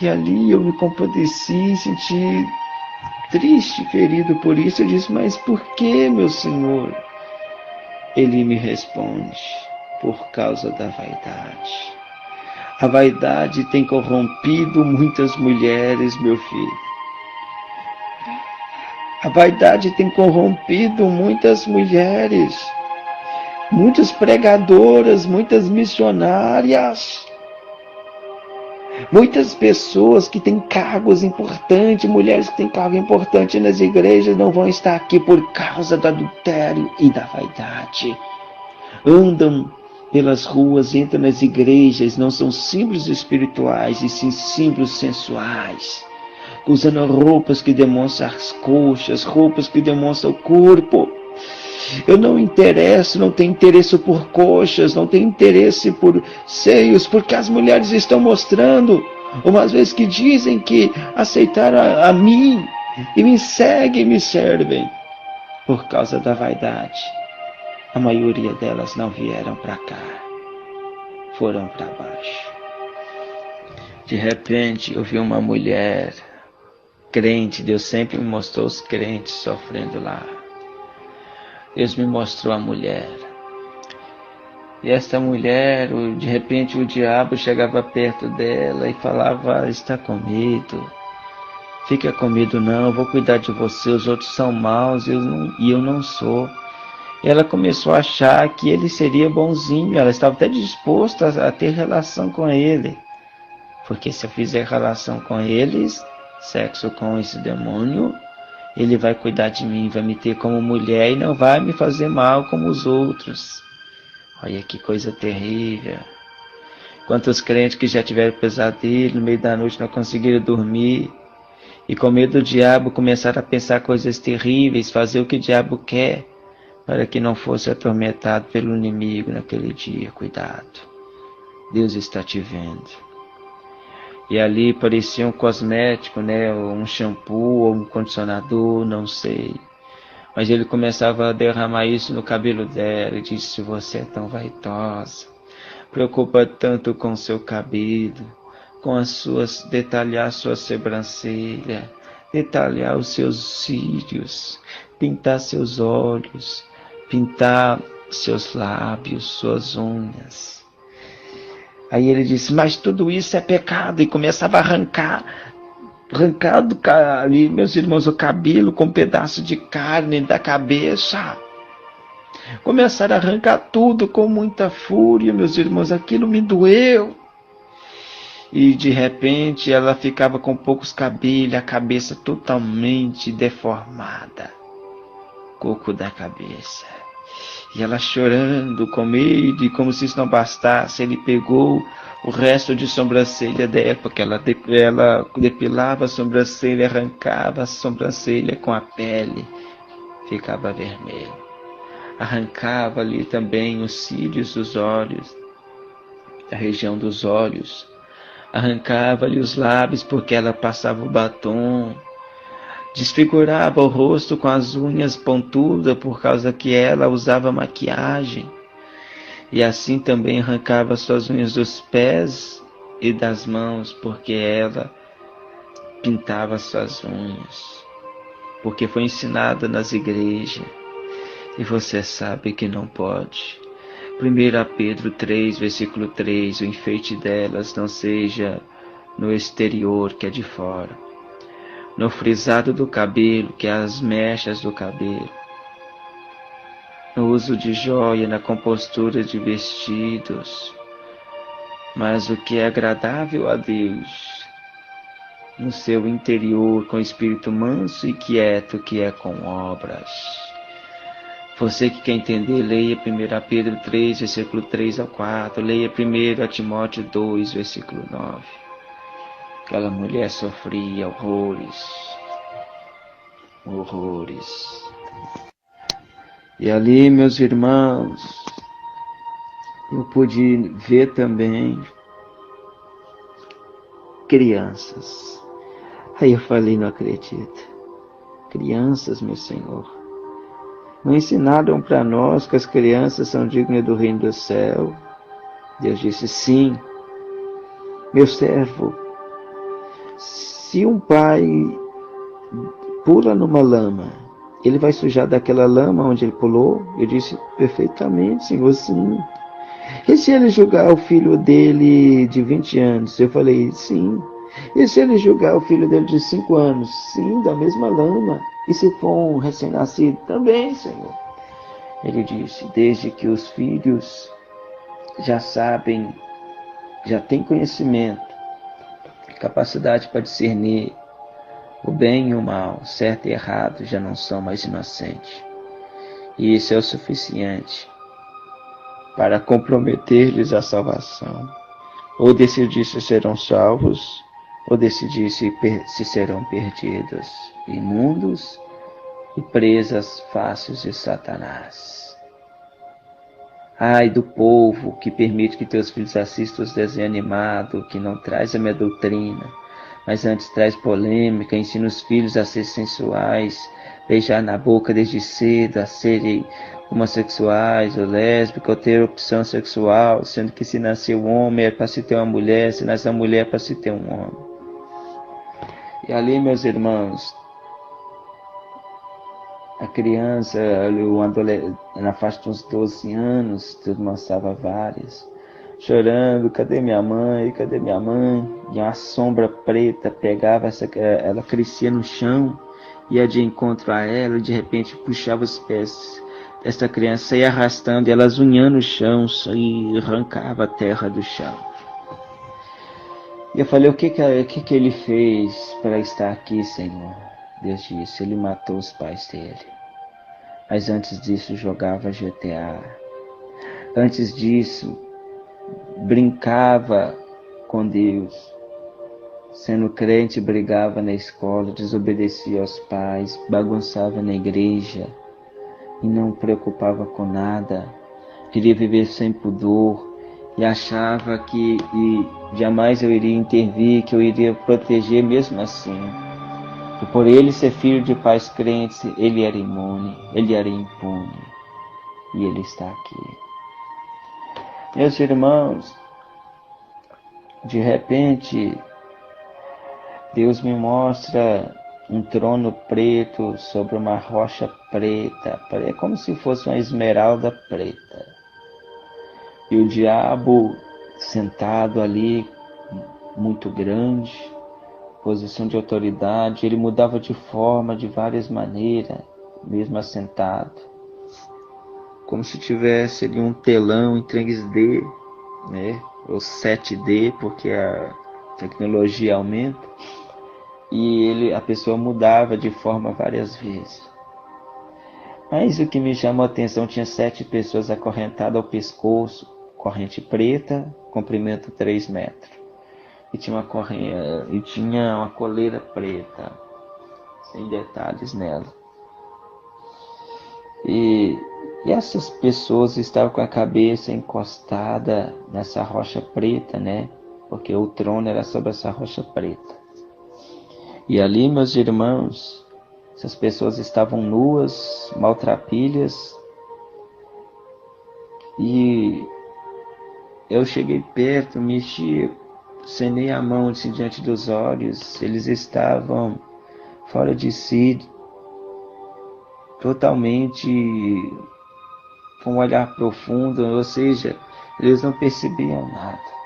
E ali eu me compadeci, senti triste, ferido por isso. Eu disse, mas por que, meu Senhor? Ele me responde, por causa da vaidade. A vaidade tem corrompido muitas mulheres, meu filho. A vaidade tem corrompido muitas mulheres. Muitas pregadoras, muitas missionárias, muitas pessoas que têm cargos importantes, mulheres que têm cargo importante nas igrejas, não vão estar aqui por causa do adultério e da vaidade. Andam pelas ruas, entram nas igrejas, não são símbolos espirituais, e sim símbolos sensuais, usando roupas que demonstram as coxas, roupas que demonstram o corpo. Eu não tenho interesse por coxas, não tenho interesse por seios, porque as mulheres estão mostrando, umas vezes que dizem que aceitaram a mim, e me seguem e me servem, por causa da vaidade. A maioria delas não vieram para cá, foram para baixo. De repente eu vi uma mulher crente, Deus sempre me mostrou os crentes sofrendo lá. Deus me mostrou a mulher. E esta mulher, de repente o diabo chegava perto dela e falava, está com medo. Fica com medo não, eu vou cuidar de você, os outros são maus e eu não sou. E ela começou a achar que ele seria bonzinho, ela estava até disposta a ter relação com ele. Porque se eu fizer relação com eles, sexo com esse demônio, ele vai cuidar de mim, vai me ter como mulher e não vai me fazer mal como os outros. Olha que coisa terrível. Quantos crentes que já tiveram pesadelo, no meio da noite não conseguiram dormir, e com medo do diabo começaram a pensar coisas terríveis, fazer o que o diabo quer, para que não fosse atormentado pelo inimigo naquele dia. Cuidado, Deus está te vendo. E ali parecia um cosmético, né? Um shampoo ou um condicionador, não sei. Mas ele começava a derramar isso no cabelo dela e disse, você é tão vaidosa, preocupa tanto com o seu cabelo, com detalhar sua sobrancelha, detalhar os seus cílios, pintar seus olhos, pintar seus lábios, suas unhas. Aí ele disse, mas tudo isso é pecado, e começava a arrancar ali, meus irmãos, o cabelo com um pedaço de carne da cabeça. Começaram a arrancar tudo com muita fúria, meus irmãos, aquilo me doeu. E de repente ela ficava com poucos cabelos, a cabeça totalmente deformada, coco da cabeça. E ela chorando com medo, e como se isso não bastasse, ele pegou o resto de sobrancelha dela, porque ela depilava a sobrancelha, arrancava a sobrancelha com a pele, ficava vermelho. Arrancava ali também os cílios dos olhos, da região dos olhos. Arrancava-lhe os lábios porque ela passava o batom. Desfigurava o rosto com as unhas pontudas por causa que ela usava maquiagem. E assim também arrancava suas unhas dos pés e das mãos porque ela pintava suas unhas. Porque foi ensinada nas igrejas. E você sabe que não pode. 1 Pedro 3, versículo 3, o enfeite delas não seja no exterior, que é de fora, no frisado do cabelo, que é as mechas do cabelo, no uso de joia, na compostura de vestidos, mas o que é agradável a Deus, no seu interior, com espírito manso e quieto, que é com obras. Você que quer entender, leia 1 Pedro 3, versículo 3 ao 4. Leia 1 Timóteo 2, versículo 9. Aquela mulher sofria horrores. Horrores. E ali, meus irmãos, eu pude ver também crianças. Aí eu falei, não acredito. Crianças, meu Senhor. Não ensinaram para nós que as crianças são dignas do reino do céu? Deus disse, sim. Meu servo, se um pai pula numa lama, ele vai sujar daquela lama onde ele pulou? Eu disse, perfeitamente, Senhor, sim. E se ele julgar o filho dele de 20 anos? Eu falei, sim. E se ele julgar o filho dele de 5 anos? Sim, da mesma lama. E se for um recém-nascido? Também, Senhor. Ele disse, desde que os filhos já sabem, já têm conhecimento, capacidade para discernir o bem e o mal, certo e errado, já não são mais inocentes. E isso é o suficiente para comprometer-lhes a salvação. Ou decidir se serão salvos, ou decidir se serão perdidos, imundos e presas fáceis de Satanás. Ai do povo que permite que teus filhos assistam os desenhos animados, que não traz a minha doutrina, mas antes traz polêmica, ensina os filhos a ser sensuais, beijar na boca desde cedo, a serem homossexuais ou lésbicos, ou ter opção sexual, sendo que se nasceu homem é para se ter uma mulher, se nasceu mulher é para se ter um homem. E ali, meus irmãos, a criança, na faixa de uns 12 anos, tudo mostrava várias, chorando, cadê minha mãe, cadê minha mãe? E uma sombra preta pegava, ela crescia no chão, ia de encontro a ela, e de repente puxava os pés dessa criança, ia arrastando, e ela zunhando o chão, e arrancava a terra do chão. E eu falei, o que ele fez para estar aqui, Senhor? Deus disse, ele matou os pais dele. Mas antes disso jogava GTA. Antes disso brincava com Deus. Sendo crente, brigava na escola, desobedecia aos pais, bagunçava na igreja e não preocupava com nada. Queria viver sem pudor e achava que jamais eu iria intervir, que eu iria proteger mesmo assim. E por ele ser filho de pais crentes, ele era imune, ele era impune. E ele está aqui. Meus irmãos, de repente, Deus me mostra um trono preto sobre uma rocha preta. É como se fosse uma esmeralda preta. E o diabo sentado ali, muito grande, posição de autoridade. Ele mudava de forma de várias maneiras, mesmo assentado, como se tivesse ali um telão em 3D, né? Ou 7D, porque a tecnologia aumenta, e a pessoa mudava de forma várias vezes. Mas o que me chamou a atenção, tinha 7 pessoas acorrentadas ao pescoço, corrente preta, comprimento 3 metros. E tinha uma coleira preta, sem detalhes nela. E essas pessoas estavam com a cabeça encostada nessa rocha preta, né? Porque o trono era sobre essa rocha preta. E ali, meus irmãos, essas pessoas estavam nuas, maltrapilhas. E eu cheguei perto, mexi, cenei a mão assim, diante dos olhos. Eles estavam fora de si, totalmente com um olhar profundo, ou seja, eles não percebiam nada.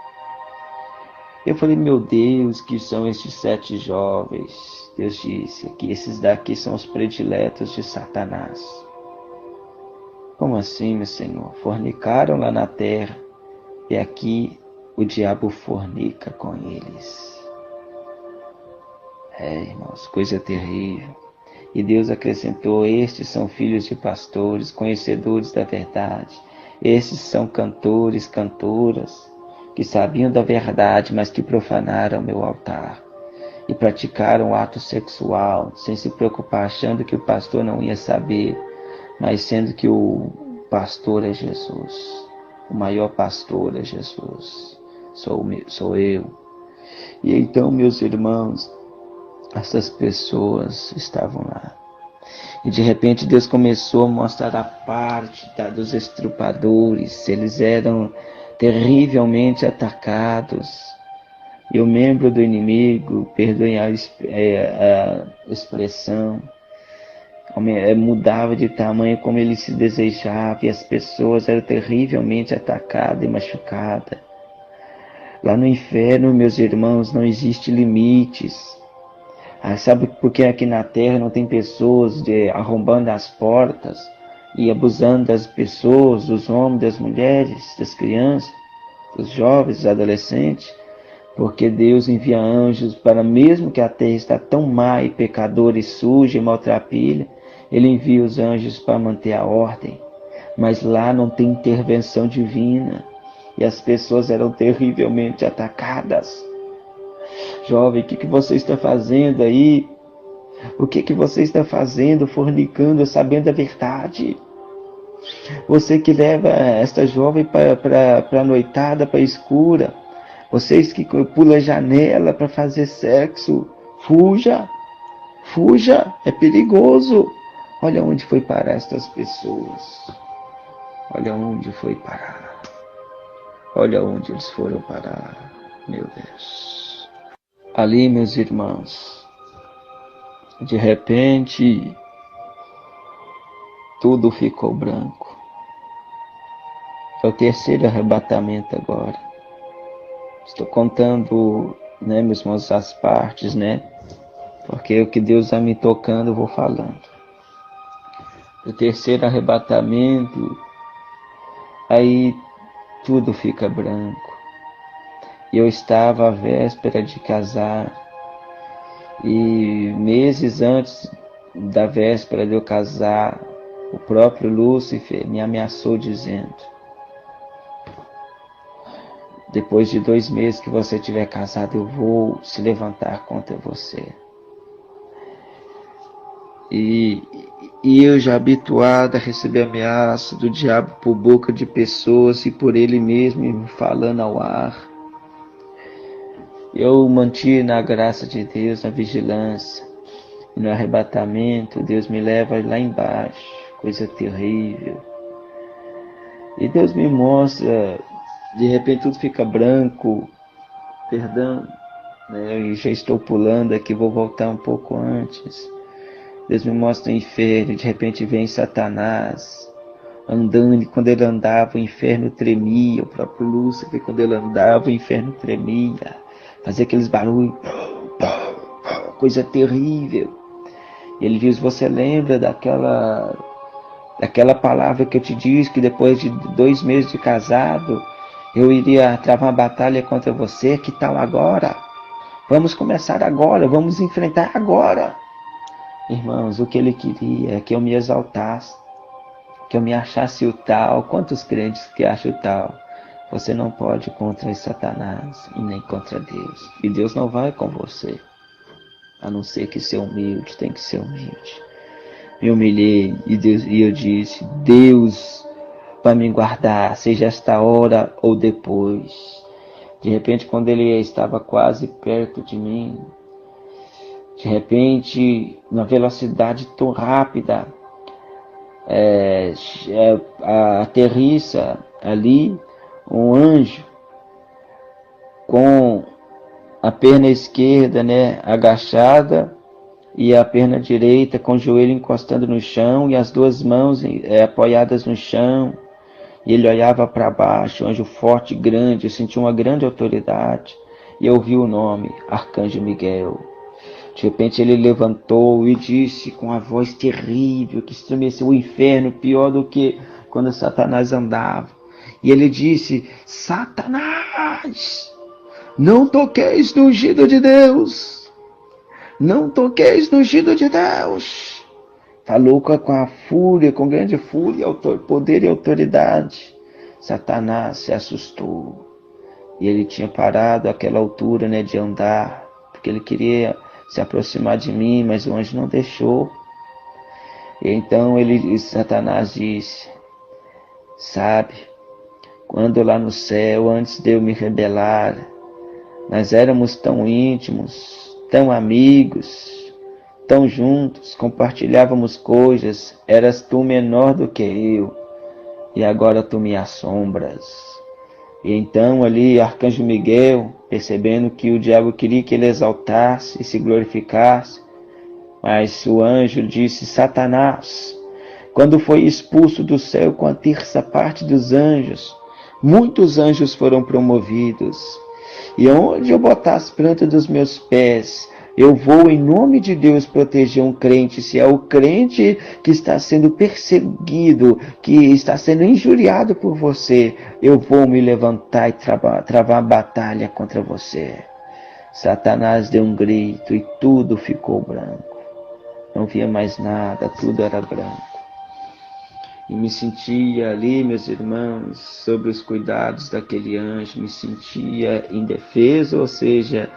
Eu falei, meu Deus, que são estes 7 jovens? Deus disse que esses daqui são os prediletos de Satanás. Como assim, meu Senhor? Fornicaram lá na terra, e aqui o diabo fornica com eles. Irmãos, coisa terrível. E Deus acrescentou, estes são filhos de pastores, conhecedores da verdade. Estes são cantores, cantoras, que sabiam da verdade, mas que profanaram meu altar. E praticaram ato sexual, sem se preocupar, achando que o pastor não ia saber, mas sendo que o pastor é Jesus. O maior pastor é Jesus. Sou eu. E então, meus irmãos, essas pessoas estavam lá. E de repente Deus começou a mostrar a parte dos estrupadores. Eles eram terrivelmente atacados. E o membro do inimigo, perdoem a expressão, mudava de tamanho como ele se desejava. E as pessoas eram terrivelmente atacadas e machucadas. Lá no inferno, meus irmãos, não existe limites. Sabe por que aqui na terra não tem pessoas arrombando as portas e abusando das pessoas, dos homens, das mulheres, das crianças, dos jovens, dos adolescentes? Porque Deus envia anjos para, mesmo que a terra está tão má e pecadora e suja e maltrapilha, Ele envia os anjos para manter a ordem. Mas lá não tem intervenção divina e as pessoas eram terrivelmente atacadas. Jovem, o que você está fazendo aí? O que você está fazendo, fornicando, sabendo a verdade? Você que leva esta jovem para a noitada, para a escura. Vocês que pulam a janela para fazer sexo. Fuja! Fuja! É perigoso! Olha onde foi parar estas pessoas. Olha onde foi parar. Olha onde eles foram parar. Meu Deus. Ali, meus irmãos, de repente, tudo ficou branco. É o terceiro arrebatamento agora. Estou contando, né, meus irmãos, as partes, né? Porque o que Deus está me tocando, eu vou falando. O terceiro arrebatamento, aí tudo fica branco. E eu estava à véspera de casar. E meses antes da véspera de eu casar, o próprio Lúcifer me ameaçou dizendo: depois de 2 meses que você estiver casado, eu vou se levantar contra você. E eu já habituado a receber ameaça do diabo por boca de pessoas e por ele mesmo me falando ao ar. Eu mantive na graça de Deus, na vigilância. E no arrebatamento, Deus me leva lá embaixo, coisa terrível. E Deus me mostra, de repente tudo fica branco, perdão, né? Eu já estou pulando aqui, vou voltar um pouco antes. Deus me mostra o inferno, de repente vem Satanás. andando, e quando ele andava, o inferno tremia. O próprio Lúcifer, quando ele andava, o inferno tremia. Fazia aqueles barulhos, coisa terrível. E ele diz: você lembra daquela palavra que eu te disse, que depois de 2 meses de casado, eu iria travar uma batalha contra você? Que tal agora? Vamos começar agora, vamos enfrentar agora. Irmãos, o que ele queria é que eu me exaltasse, que eu me achasse o tal. Quantos crentes que acham o tal? Você não pode ir contra Satanás e nem contra Deus. E Deus não vai com você. A não ser que ser humilde, tem que ser humilde. Me humilhei e eu disse: Deus vai me guardar, seja esta hora ou depois. De repente, quando ele estava quase perto de mim, de repente, numa velocidade tão rápida, aterrissa ali um anjo com a perna esquerda, agachada, e a perna direita com o joelho encostando no chão e as 2 mãos apoiadas no chão. E ele olhava para baixo, um anjo forte, grande. Eu senti uma grande autoridade e eu ouvi o nome, Arcanjo Miguel. De repente ele levantou e disse com a voz terrível que estremeceu o inferno, pior do que quando Satanás andava. E ele disse: Satanás, não toqueis no ungido de Deus. Não toqueis no ungido de Deus. Falou com a fúria, com grande fúria, poder e autoridade. Satanás se assustou. E ele tinha parado àquela altura, de andar, porque ele queria se aproximar de mim, mas o anjo não deixou. E então Satanás disse: sabe, quando lá no céu, antes de eu me rebelar, nós éramos tão íntimos, tão amigos, tão juntos, compartilhávamos coisas, eras tu menor do que eu, e agora tu me assombras. E então ali Arcanjo Miguel, percebendo que o diabo queria que ele exaltasse e se glorificasse, mas o anjo disse: Satanás, quando foi expulso do céu com a 1/3 dos anjos, muitos anjos foram promovidos. E onde eu botar as plantas dos meus pés, eu vou, em nome de Deus, proteger um crente. Se é o crente que está sendo perseguido, que está sendo injuriado por você, eu vou me levantar e travar a batalha contra você. Satanás deu um grito e tudo ficou branco. Não via mais nada, tudo era branco. E me sentia ali, meus irmãos, sobre os cuidados daquele anjo, me sentia indefeso, ou seja,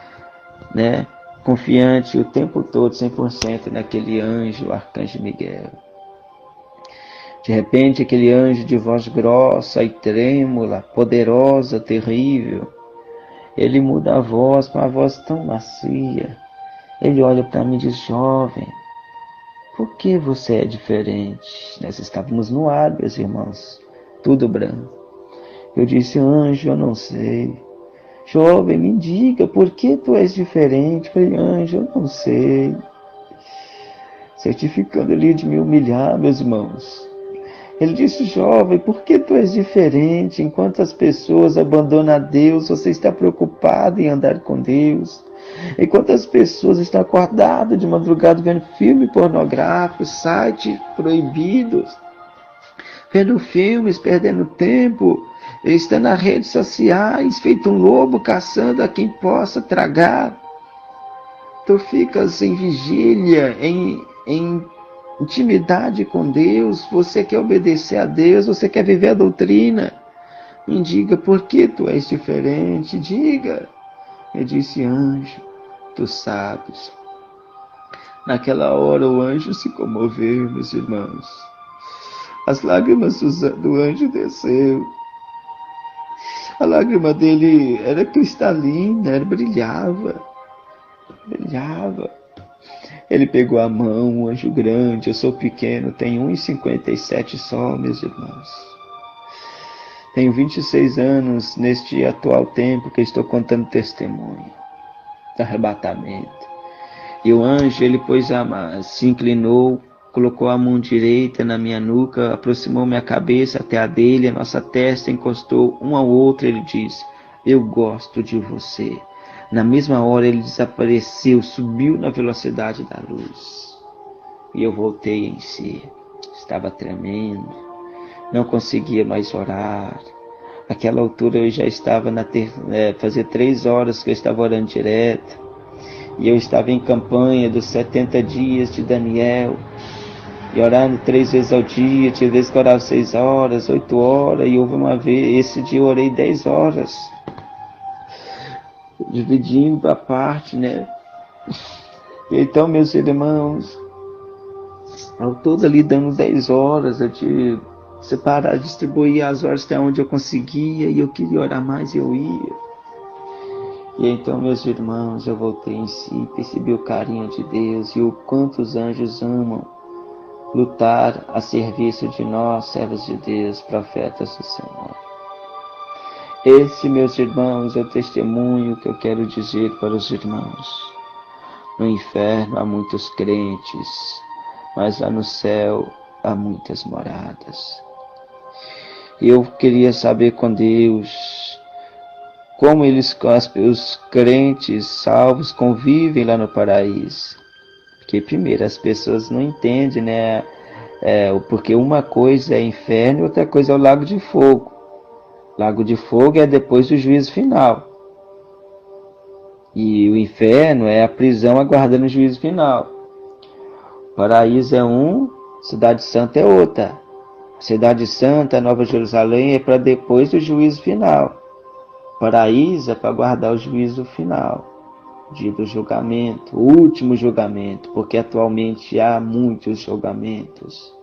confiante o tempo todo, 100% naquele anjo, o Arcanjo Miguel. De repente, aquele anjo de voz grossa e trêmula, poderosa, terrível, ele muda a voz para uma voz tão macia. Ele olha para mim e diz: jovem, por que você é diferente? Nós estávamos no ar, meus irmãos, tudo branco. Eu disse: anjo, eu não sei. Jovem, me diga, por que tu és diferente? Eu falei: anjo, eu não sei. Certificando ali de me humilhar, meus irmãos. Ele disse: jovem, por que tu és diferente? Enquanto as pessoas abandonam a Deus, você está preocupado em andar com Deus. Enquanto as pessoas estão acordadas de madrugada vendo filme pornográfico, sites proibidos, vendo filmes, perdendo tempo, estando nas redes sociais, feito um lobo caçando a quem possa tragar. Tu ficas em vigília, em intimidade com Deus, você quer obedecer a Deus, você quer viver a doutrina. Me diga, por que tu és diferente? Diga. Eu disse: anjo, tu sabes. Naquela hora o anjo se comoveu, meus irmãos. As lágrimas do anjo desceu. A lágrima dele era cristalina, brilhava. Ele pegou a mão, um anjo grande. Eu sou pequeno, tenho 1,57 só, meus irmãos. Tenho 26 anos neste atual tempo que estou contando testemunho do arrebatamento. E o anjo, ele se inclinou colocou a mão direita na minha nuca, aproximou minha cabeça até a dele, a nossa testa encostou um ao outro. Ele disse: eu gosto de você. Na mesma hora ele desapareceu, subiu na velocidade da luz. E eu voltei em si. Estava tremendo, não conseguia mais orar. Àquela altura eu já estava fazia 3 horas que eu estava orando direto. E eu estava em campanha dos 70 dias de Daniel. E orando 3 vezes ao dia, tinha vezes que eu orava 6 horas, 8 horas. E houve uma vez, esse dia eu orei 10 horas. Dividindo a parte, né? Então, meus irmãos, ao todo ali dando 10 horas, eu tive separar, distribuir as horas até onde eu conseguia, e eu queria orar mais e eu ia. E então, meus irmãos, eu voltei em si, percebi o carinho de Deus e o quanto os anjos amam lutar a serviço de nós, servos de Deus, profetas do Senhor. Esse, meus irmãos, é o testemunho que eu quero dizer para os irmãos. No inferno há muitos crentes, mas lá no céu há muitas moradas. Eu queria saber com Deus como os crentes salvos convivem lá no paraíso. Porque primeiro as pessoas não entendem, né? Porque uma coisa é inferno e outra coisa é o lago de fogo. Lago de fogo é depois do juízo final. E o inferno é a prisão aguardando o juízo final. O paraíso é um, Cidade Santa é outra. Cidade Santa, Nova Jerusalém, é para depois do juízo final. Paraíso é para guardar o juízo final, dia do julgamento, o último julgamento, porque atualmente há muitos julgamentos.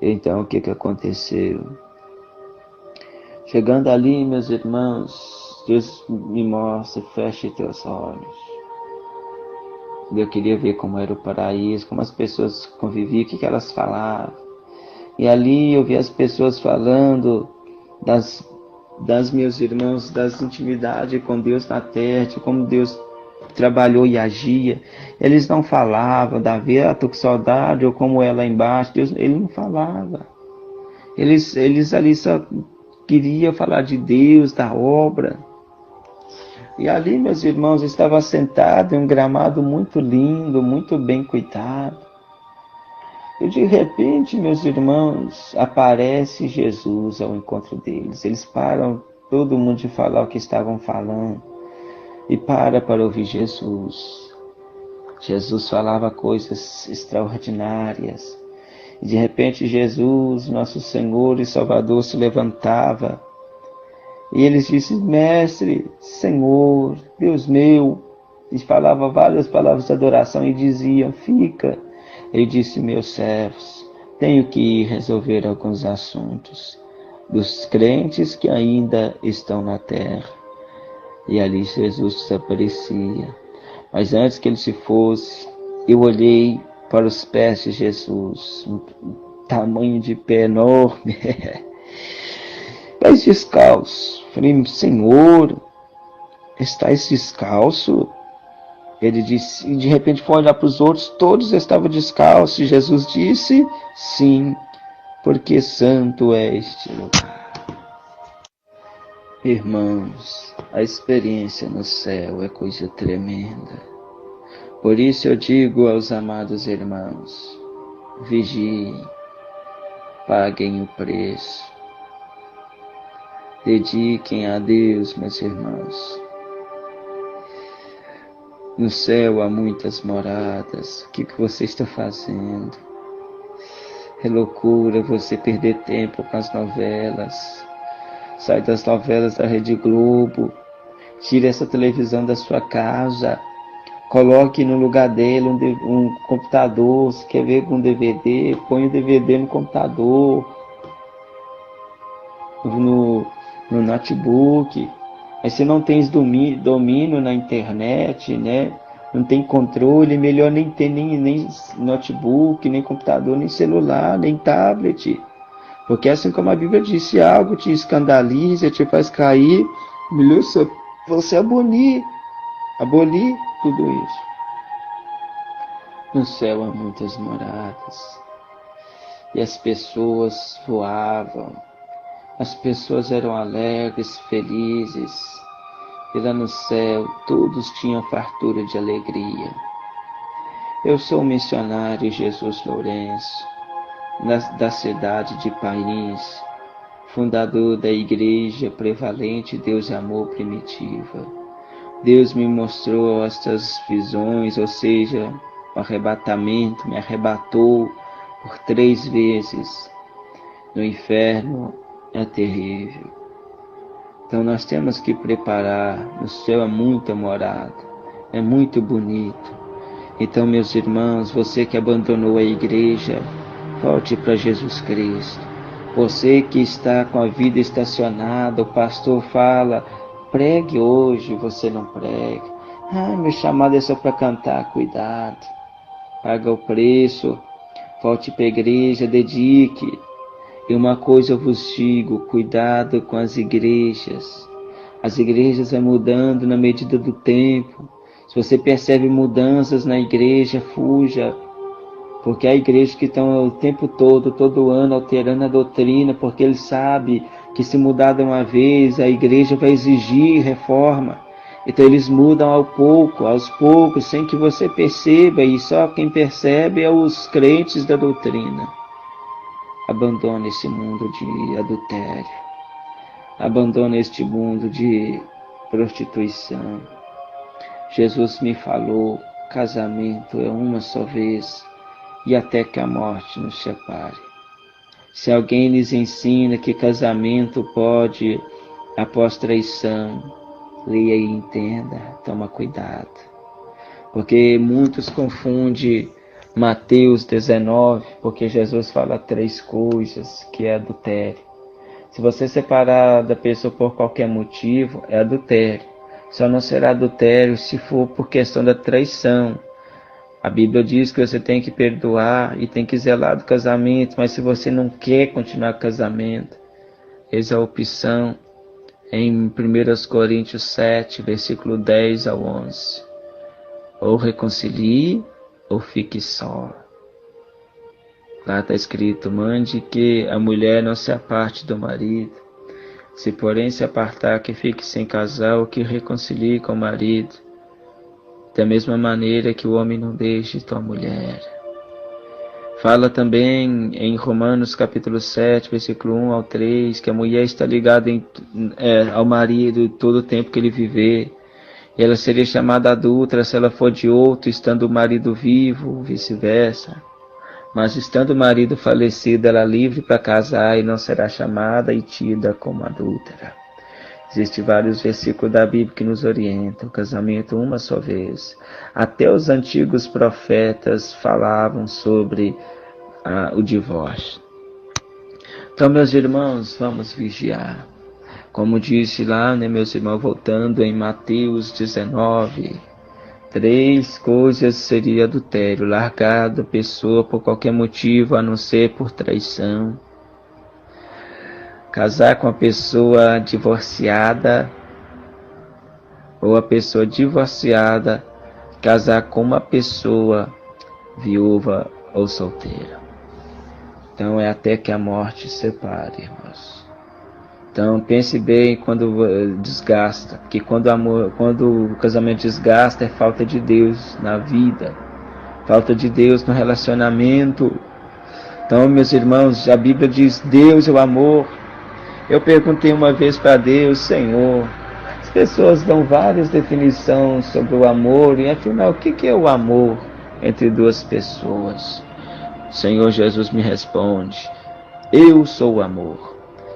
Então, o que aconteceu? Chegando ali, meus irmãos, Deus me mostra, feche teus olhos. Eu queria ver como era o paraíso, como as pessoas conviviam, o que elas falavam. E ali eu vi as pessoas falando das meus irmãos, das intimidades com Deus na terra, de como Deus trabalhou e agia. Eles não falavam da vida, tô com saudade, ou como é lá embaixo. Deus, ele não falava. Eles ali só queriam falar de Deus, da obra. E ali, meus irmãos, eu estava sentado em um gramado muito lindo, muito bem cuidado. E de repente, meus irmãos, aparece Jesus ao encontro deles. Eles param, todo mundo de falar o que estavam falando, e para ouvir Jesus. Jesus falava coisas extraordinárias. E de repente Jesus, nosso Senhor e Salvador, se levantava. E eles disseram: Mestre, Senhor, Deus meu. E falava várias palavras de adoração e diziam: fica. Ele disse: meus servos, tenho que ir resolver alguns assuntos dos crentes que ainda estão na terra. E ali Jesus desaparecia. Mas antes que ele se fosse, eu olhei para os pés de Jesus, um tamanho de pé enorme, pés descalços. Falei: Senhor, estás descalço? Ele disse, e de repente foi olhar para os outros, todos estavam descalços. E Jesus disse: sim, porque santo é este lugar. Irmãos, a experiência no céu é coisa tremenda. Por isso eu digo aos amados irmãos: vigiem, paguem o preço, dediquem a Deus, meus irmãos. No céu há muitas moradas. O que você está fazendo? É loucura você perder tempo com as novelas. Sai das novelas da Rede Globo. Tire essa televisão da sua casa. Coloque no lugar dele um computador. Se quer ver com DVD, põe o DVD no computador. No notebook. Aí você não tem domínio na internet, né? Não tem controle, melhor nem ter nem notebook, nem computador, nem celular, nem tablet. Porque assim como a Bíblia disse, algo te escandaliza, te faz cair, melhor você abolir tudo isso. No céu há muitas moradas. E as pessoas voavam. As pessoas eram alegres, felizes. E lá no céu todos tinham fartura de alegria. Eu sou o missionário Jesus Lourenço, da cidade de País, fundador da Igreja Prevalente Deus e Amor Primitiva. Deus me mostrou estas visões, ou seja, o arrebatamento, me arrebatou por 3 vezes. No inferno é terrível. Então nós temos que preparar, no céu é muita morada, é muito bonito. Então, meus irmãos, você que abandonou a igreja, volte para Jesus Cristo. Você que está com a vida estacionada, o pastor fala, pregue hoje, você não prega. Meu chamado é só para cantar, cuidado. Paga o preço, volte para a igreja, dedique. E uma coisa eu vos digo, cuidado com as igrejas. As igrejas vão mudando na medida do tempo. Se você percebe mudanças na igreja, fuja. Porque há igrejas que estão o tempo todo ano, alterando a doutrina, porque eles sabem que se mudar de uma vez, a igreja vai exigir reforma. Então eles mudam aos poucos, sem que você perceba, e só quem percebe é os crentes da doutrina. Abandone esse mundo de adultério. Abandone este mundo de prostituição. Jesus me falou, casamento é uma só vez, e até que a morte nos separe. Se alguém lhes ensina que casamento pode após traição, leia e entenda, toma cuidado. Porque muitos confundem Mateus 19, porque Jesus fala 3 coisas, que é adultério. Se você separar da pessoa por qualquer motivo, é adultério. Só não será adultério se for por questão da traição. A Bíblia diz que você tem que perdoar e tem que zelar do casamento, mas se você não quer continuar o casamento, eis a opção em 1 Coríntios 7, versículo 10 ao 11. Ou reconcilie, ou fique só. Lá está escrito, mande que a mulher não se aparte do marido. Se porém se apartar, que fique sem casal, que reconcilie com o marido. Da mesma maneira que o homem não deixe tua mulher. Fala também em Romanos capítulo 7, versículo 1 ao 3, que a mulher está ligada ao marido todo o tempo que ele viver. E ela seria chamada adúltera se ela for de outro, estando o marido vivo, vice-versa. Mas estando o marido falecido, ela é livre para casar e não será chamada e tida como adúltera. Existem vários versículos da Bíblia que nos orientam. O casamento uma só vez. Até os antigos profetas falavam sobre o divórcio. Então, meus irmãos, vamos vigiar. Como disse lá, meus irmãos, voltando em Mateus 19, 3 coisas seria adultério: largar da pessoa por qualquer motivo, a não ser por traição. Casar com a pessoa divorciada, ou a pessoa divorciada casar com uma pessoa viúva ou solteira. Então é até que a morte separe, irmãos. Então pense bem quando desgasta, porque quando o casamento desgasta é falta de Deus na vida, falta de Deus no relacionamento. Então, meus irmãos, a Bíblia diz, Deus é o amor. Eu perguntei uma vez para Deus, Senhor, as pessoas dão várias definições sobre o amor, e afinal, o que é o amor entre duas pessoas? O Senhor Jesus me responde, eu sou o amor.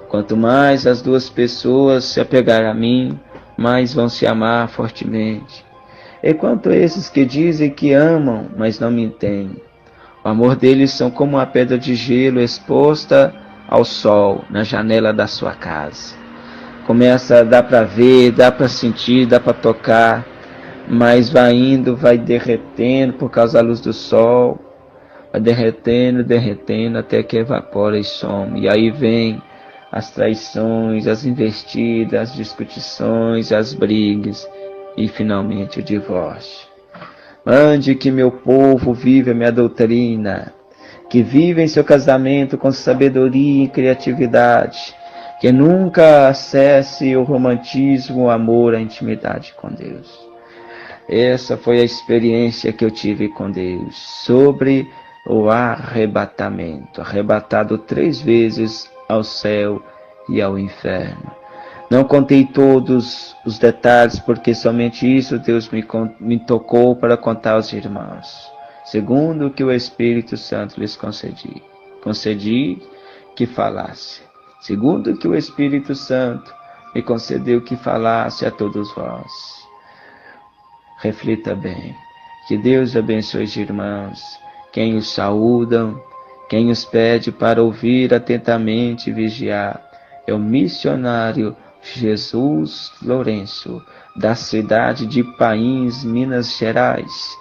Quanto mais as duas pessoas se apegarem a mim, mais vão se amar fortemente. E quanto a esses que dizem que amam, mas não me entendem, o amor deles são como uma pedra de gelo exposta ao sol na janela da sua casa. Dá para ver, dá para sentir, dá para tocar, mas vai indo, vai derretendo por causa da luz do sol, vai derretendo, até que evapora e some. E aí vem as traições, as investidas, as discussões, as brigas e finalmente o divórcio. Mande que meu povo viva a minha doutrina, que viva em seu casamento com sabedoria e criatividade, que nunca acesse o romantismo, o amor, a intimidade com Deus. Essa foi a experiência que eu tive com Deus sobre o arrebatamento, arrebatado 3 vezes ao céu e ao inferno. Não contei todos os detalhes, porque somente isso Deus me tocou para contar aos irmãos, segundo o que o Espírito Santo lhes concedi. Concedi que falasse, segundo o que o Espírito Santo me concedeu que falasse a todos vós. Reflita bem. Que Deus abençoe os irmãos, quem os saúdam, quem os pede para ouvir atentamente e vigiar. É o missionário Jesus Lourenço, da cidade de Pains, Minas Gerais,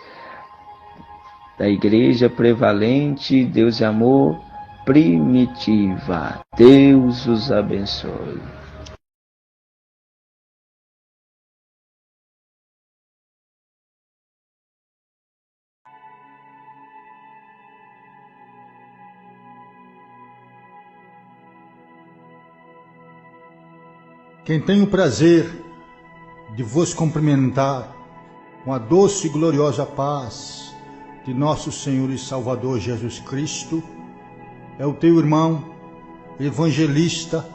da Igreja Prevalente Deus e Amor Primitiva. Deus os abençoe. Quem tem o prazer de vos cumprimentar com a doce e gloriosa paz de nosso Senhor e Salvador Jesus Cristo, é o teu irmão, evangelista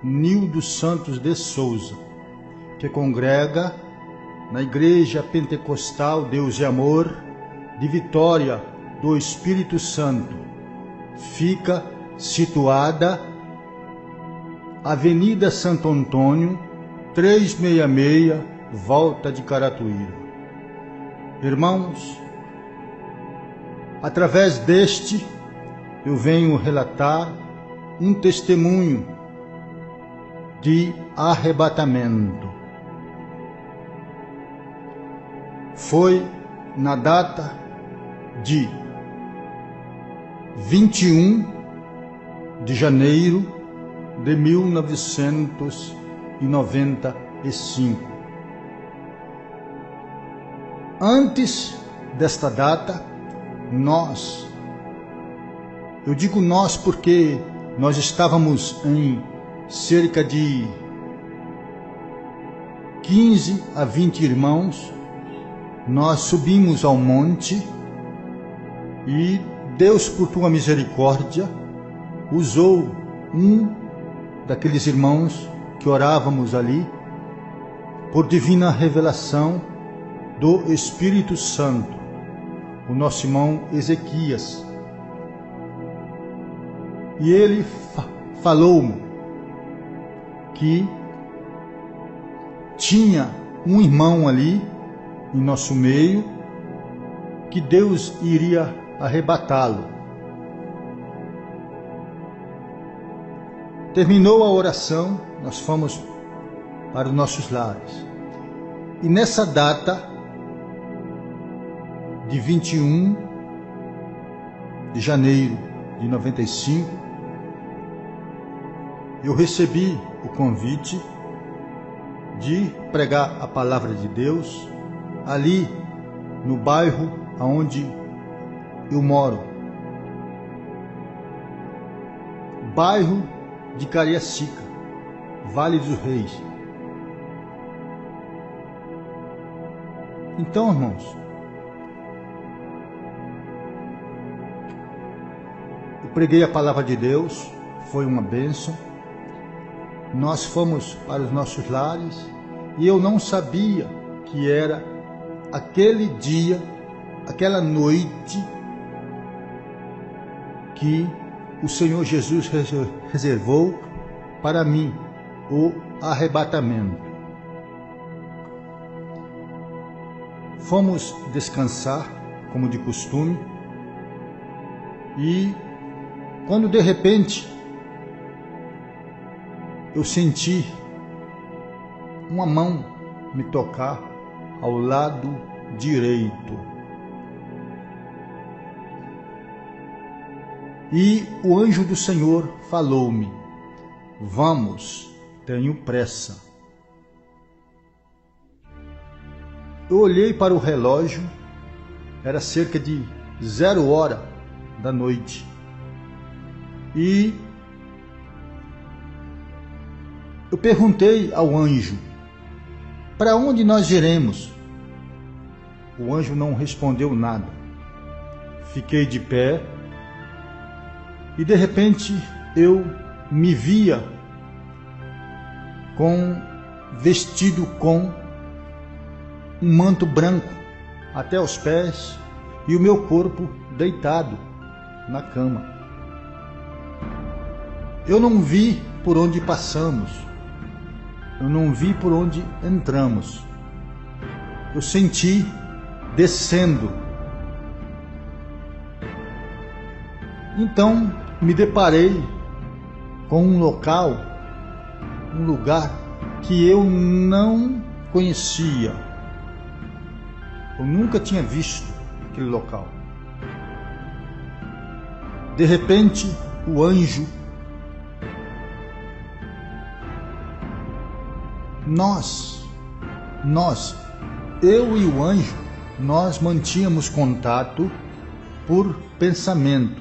Nildo Santos de Souza, que congrega na Igreja Pentecostal Deus e Amor de Vitória do Espírito Santo. Fica situada Avenida Santo Antônio, 366, Volta de Caratuíra. Irmãos, através deste eu venho relatar um testemunho de arrebatamento. Foi na data de 21 de janeiro de 1995. Antes desta data, eu digo nós porque nós estávamos em cerca de 15 a 20 irmãos, nós subimos ao monte e Deus, por tua misericórdia, usou um daqueles irmãos que orávamos ali, por divina revelação do Espírito Santo, o nosso irmão Ezequias. E ele falou-me que tinha um irmão ali em nosso meio, que Deus iria arrebatá-lo. Terminou a oração, nós fomos para os nossos lares. E nessa data de 21 de janeiro de 95, eu recebi o convite de pregar a palavra de Deus ali no bairro onde eu moro. Bairro de Cariacica, Vale dos Reis. Então, irmãos, eu preguei a palavra de Deus, foi uma bênção. Nós fomos para os nossos lares e eu não sabia que era aquele dia, aquela noite que o Senhor Jesus reservou para mim, o arrebatamento. Fomos descansar, como de costume, e quando de repente eu senti uma mão me tocar ao lado direito. E o anjo do Senhor falou-me: vamos, tenho pressa. Eu olhei para o relógio Era cerca de 0 hora da noite. E eu perguntei ao anjo: para onde nós iremos? O anjo não respondeu nada. Fiquei de pé e de repente eu me via vestido com um manto branco até os pés e o meu corpo deitado na cama. Eu não vi por onde passamos, eu não vi por onde entramos. Eu senti descendo. Então me deparei com um lugar que eu não conhecia. Eu nunca tinha visto aquele local. De repente, o anjo, eu e o anjo, nós mantínhamos contato por pensamento.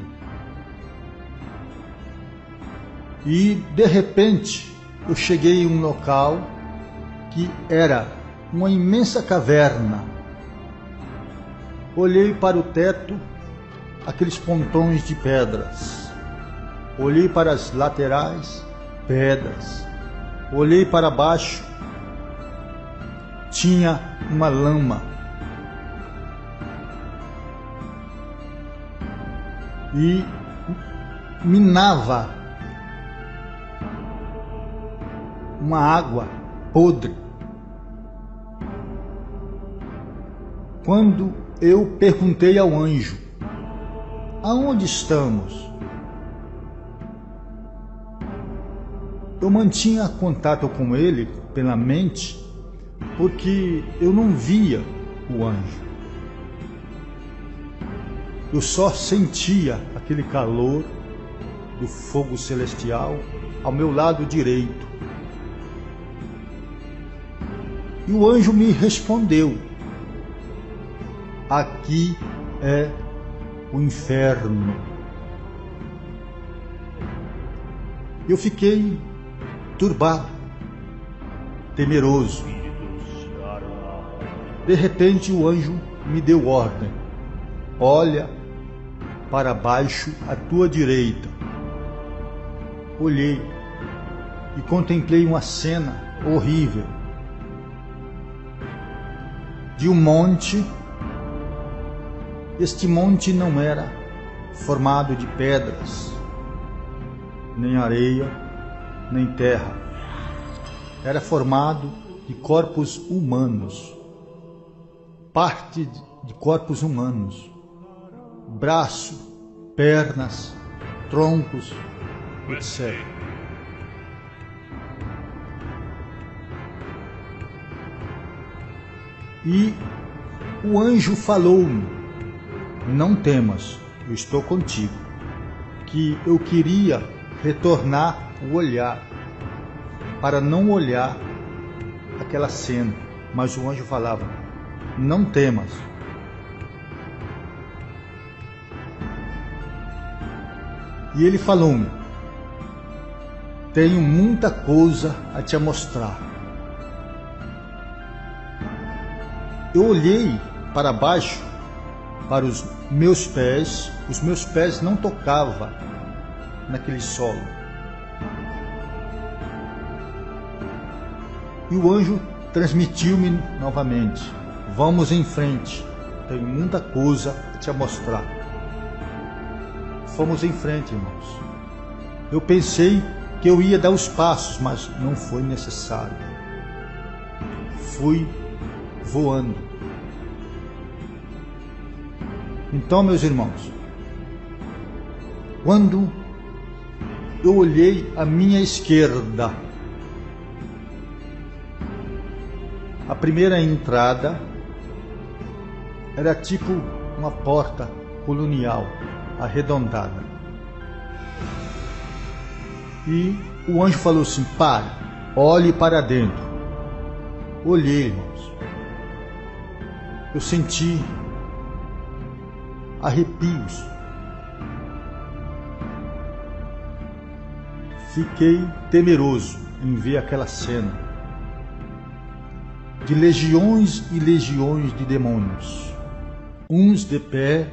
E de repente eu cheguei em um local que era uma imensa caverna. Olhei para o teto, aqueles pontões de pedras. Olhei para as laterais, pedras. Olhei para baixo, tinha uma lama. E minava uma água podre. Quando eu perguntei ao anjo: aonde estamos? Eu mantinha contato com ele pela mente, porque eu não via o anjo. Eu só sentia aquele calor do fogo celestial ao meu lado direito. E o anjo me respondeu: aqui é o inferno. Eu fiquei turbado, temeroso. De repente o anjo me deu ordem: olha para baixo à tua direita. Olhei e contemplei uma cena horrível de um monte. Este monte não era formado de pedras, nem areia, nem terra. Era formado de corpos humanos, parte de corpos humanos, braço, pernas, troncos, etc. E o anjo falou-me: não temas, eu estou contigo. Que eu queria retornar o olhar, para não olhar aquela cena, mas o anjo falava: não temas. E ele falou-me: tenho muita coisa a te mostrar. Eu olhei para baixo, para os meus pés não tocavam naquele solo. E o anjo transmitiu-me novamente: vamos em frente, tenho muita coisa a te mostrar. Fomos em frente, irmãos. Eu pensei que eu ia dar os passos, mas não foi necessário. Fui voando. Então, meus irmãos, quando eu olhei à minha esquerda, a primeira entrada era tipo uma porta colonial, arredondada. E o anjo falou assim: pare, olhe para dentro. Olhei, irmãos. Eu senti arrepios. Fiquei temeroso em ver aquela cena de legiões e legiões de demônios, uns de pé,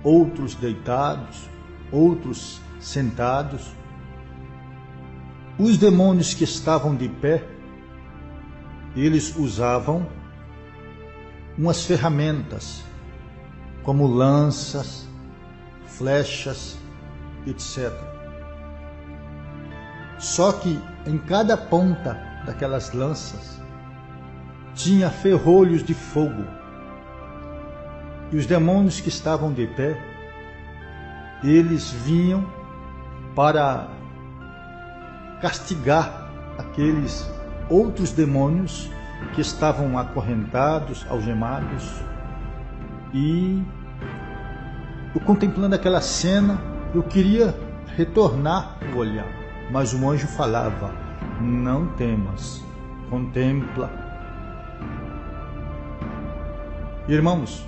outros deitados, outros sentados. Os demônios que estavam de pé, eles usavam umas ferramentas, como lanças, flechas, etc. Só que em cada ponta daquelas lanças tinha ferrolhos de fogo. E os demônios que estavam de pé, eles vinham para castigar aqueles outros demônios que estavam acorrentados, algemados. E eu, contemplando aquela cena, eu queria retornar o olhar, mas o anjo falava: não temas, contempla. Irmãos,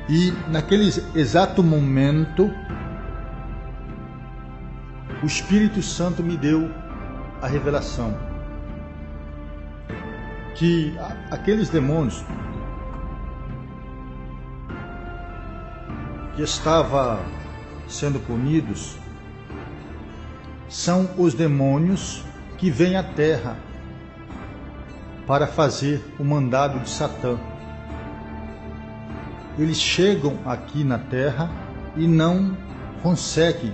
e naquele exato momento, o Espírito Santo me deu a revelação que aqueles demônios que estavam sendo punidos são os demônios que vêm à terra para fazer o mandado de Satã. Eles chegam aqui na terra e não conseguem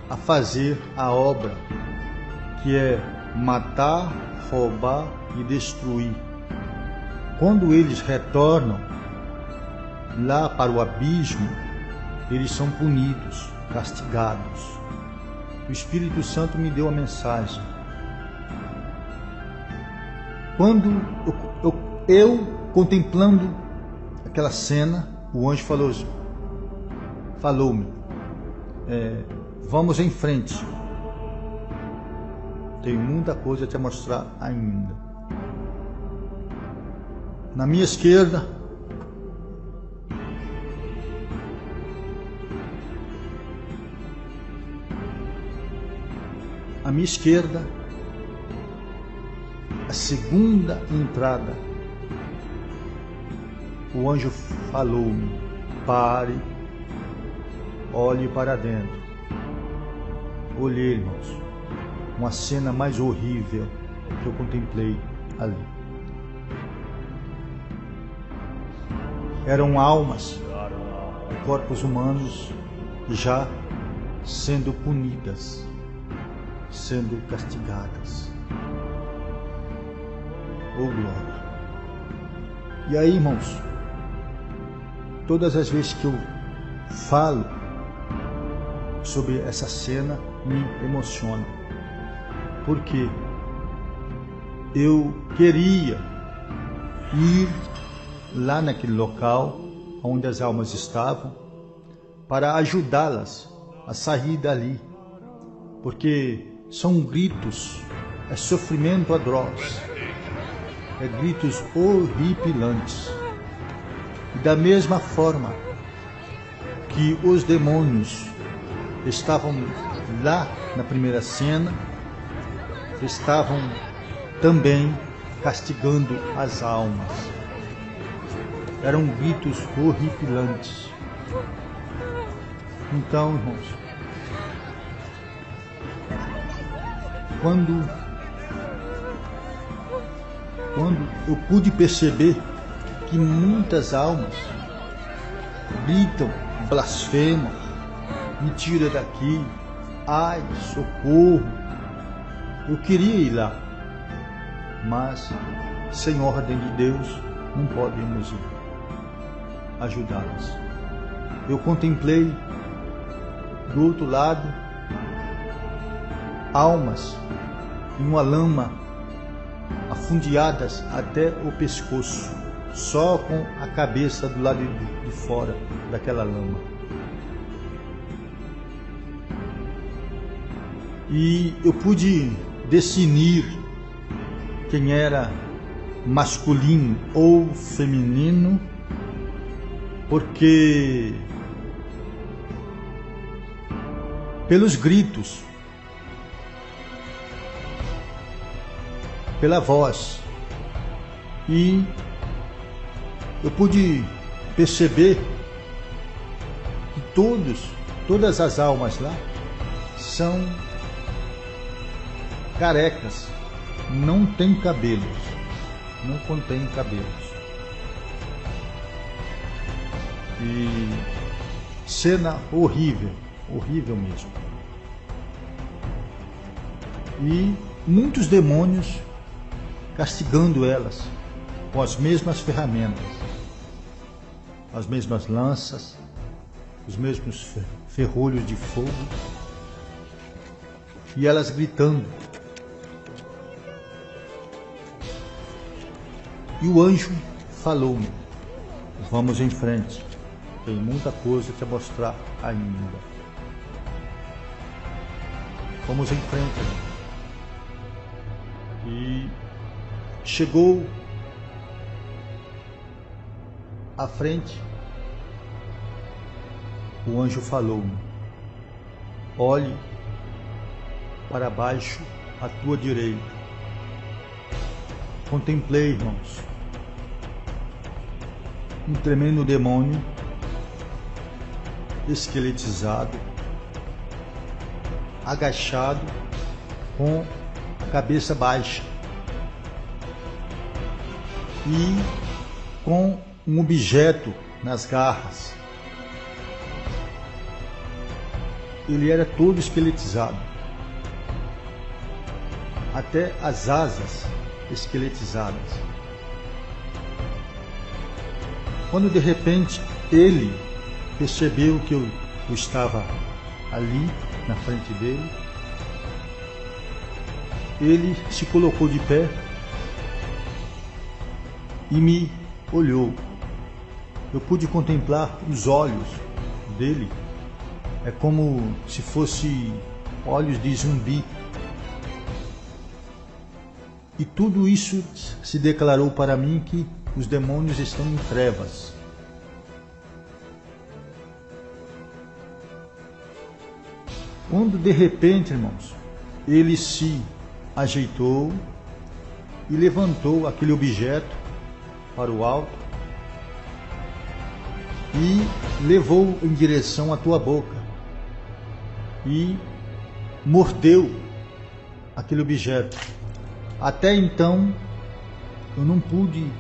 a fazer a obra, que é matar, roubar e destruir. Quando eles retornam lá para o abismo, eles são punidos, castigados. O Espírito Santo me deu a mensagem. Quando eu contemplando aquela cena, o anjo falou-me, vamos em frente. Tenho muita coisa a te mostrar ainda. Na minha esquerda, a segunda entrada, o anjo falou-me: pare, olhe para dentro. Olhei, irmãos, uma cena mais horrível que eu contemplei ali. Eram almas e corpos humanos já sendo punidas, sendo castigadas. Oh glória! E aí, irmãos, todas as vezes que eu falo sobre essa cena, me emociona, porque eu queria ir lá naquele local onde as almas estavam para ajudá-las a sair dali, porque são gritos, é sofrimento atroz, é gritos horripilantes. E da mesma forma que os demônios estavam lá na primeira cena, estavam também castigando as almas. Eram gritos horripilantes. Então, irmãos, quando eu pude perceber que muitas almas gritam, blasfemam, me tira daqui, ai, socorro, eu queria ir lá, mas sem ordem de Deus não podemos ajudá-las. Eu contemplei do outro lado almas em uma lama, afundeadas até o pescoço, só com a cabeça do lado de fora daquela lama. E eu pude discernir quem era masculino ou feminino, porque pelos gritos, pela voz. E eu pude perceber que todas as almas lá são carecas, não tem cabelos, não contém cabelos. E cena horrível, horrível mesmo. E muitos demônios castigando elas com as mesmas ferramentas, as mesmas lanças, os mesmos ferrolhos de fogo, e elas gritando. E o anjo falou-me: vamos em frente, tem muita coisa que mostrar ainda. Vamos em frente. E chegou à frente, o anjo falou-me: olhe para baixo à tua direita. Contemplei, irmãos, um tremendo demônio esqueletizado, agachado, com a cabeça baixa e com um objeto nas garras. Ele era todo esqueletizado, até as asas esqueletizadas. Quando de repente ele percebeu que eu estava ali na frente dele, ele se colocou de pé e me olhou. Eu pude contemplar os olhos dele, é como se fosse olhos de zumbi. E tudo isso se declarou para mim que os demônios estão em trevas. Quando de repente, irmãos, ele se ajeitou e levantou aquele objeto para o alto e levou em direção à tua boca e mordeu aquele objeto. Até então eu não pude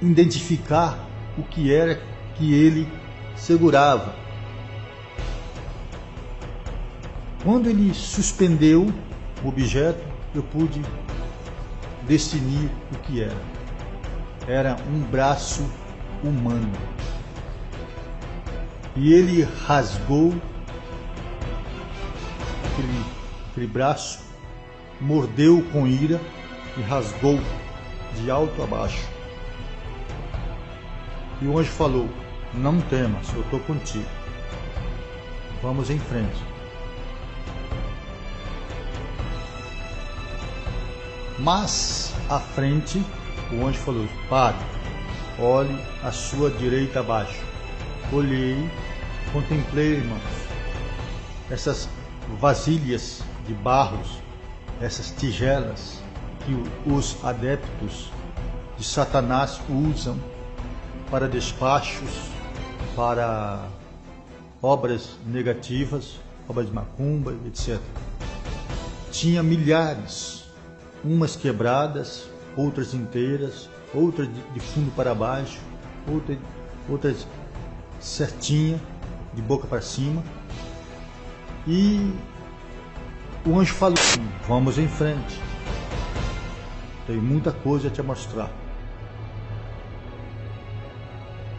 identificar o que era que ele segurava. Quando ele suspendeu o objeto, eu pude discernir o que era. Era um braço humano. E ele rasgou aquele braço, mordeu com ira e rasgou de alto a baixo. E o anjo falou: não temas, eu estou contigo. Vamos em frente. Mas à frente, o anjo falou: pare, olhe à sua direita abaixo. Olhei, contemplei, irmãos, essas vasilhas de barros, essas tigelas que os adeptos de Satanás usam para despachos, para obras negativas, obras de macumba, etc. Tinha milhares, umas quebradas, outras inteiras, outras de fundo para baixo, outras certinha, de boca para cima. E o anjo falou: vamos em frente, tem muita coisa a te mostrar.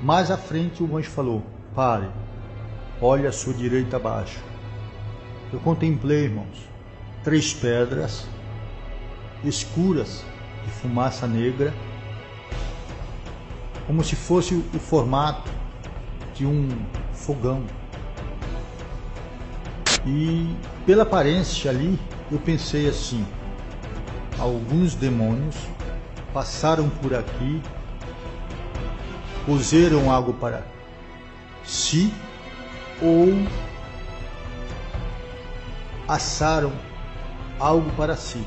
Mais à frente o anjo falou: pare, olhe à sua direita abaixo. Eu contemplei, irmãos, 3 pedras escuras de fumaça negra, como se fosse o formato de um fogão. E pela aparência ali, eu pensei assim: alguns demônios passaram por aqui, cozeram algo para si, ou assaram algo para si.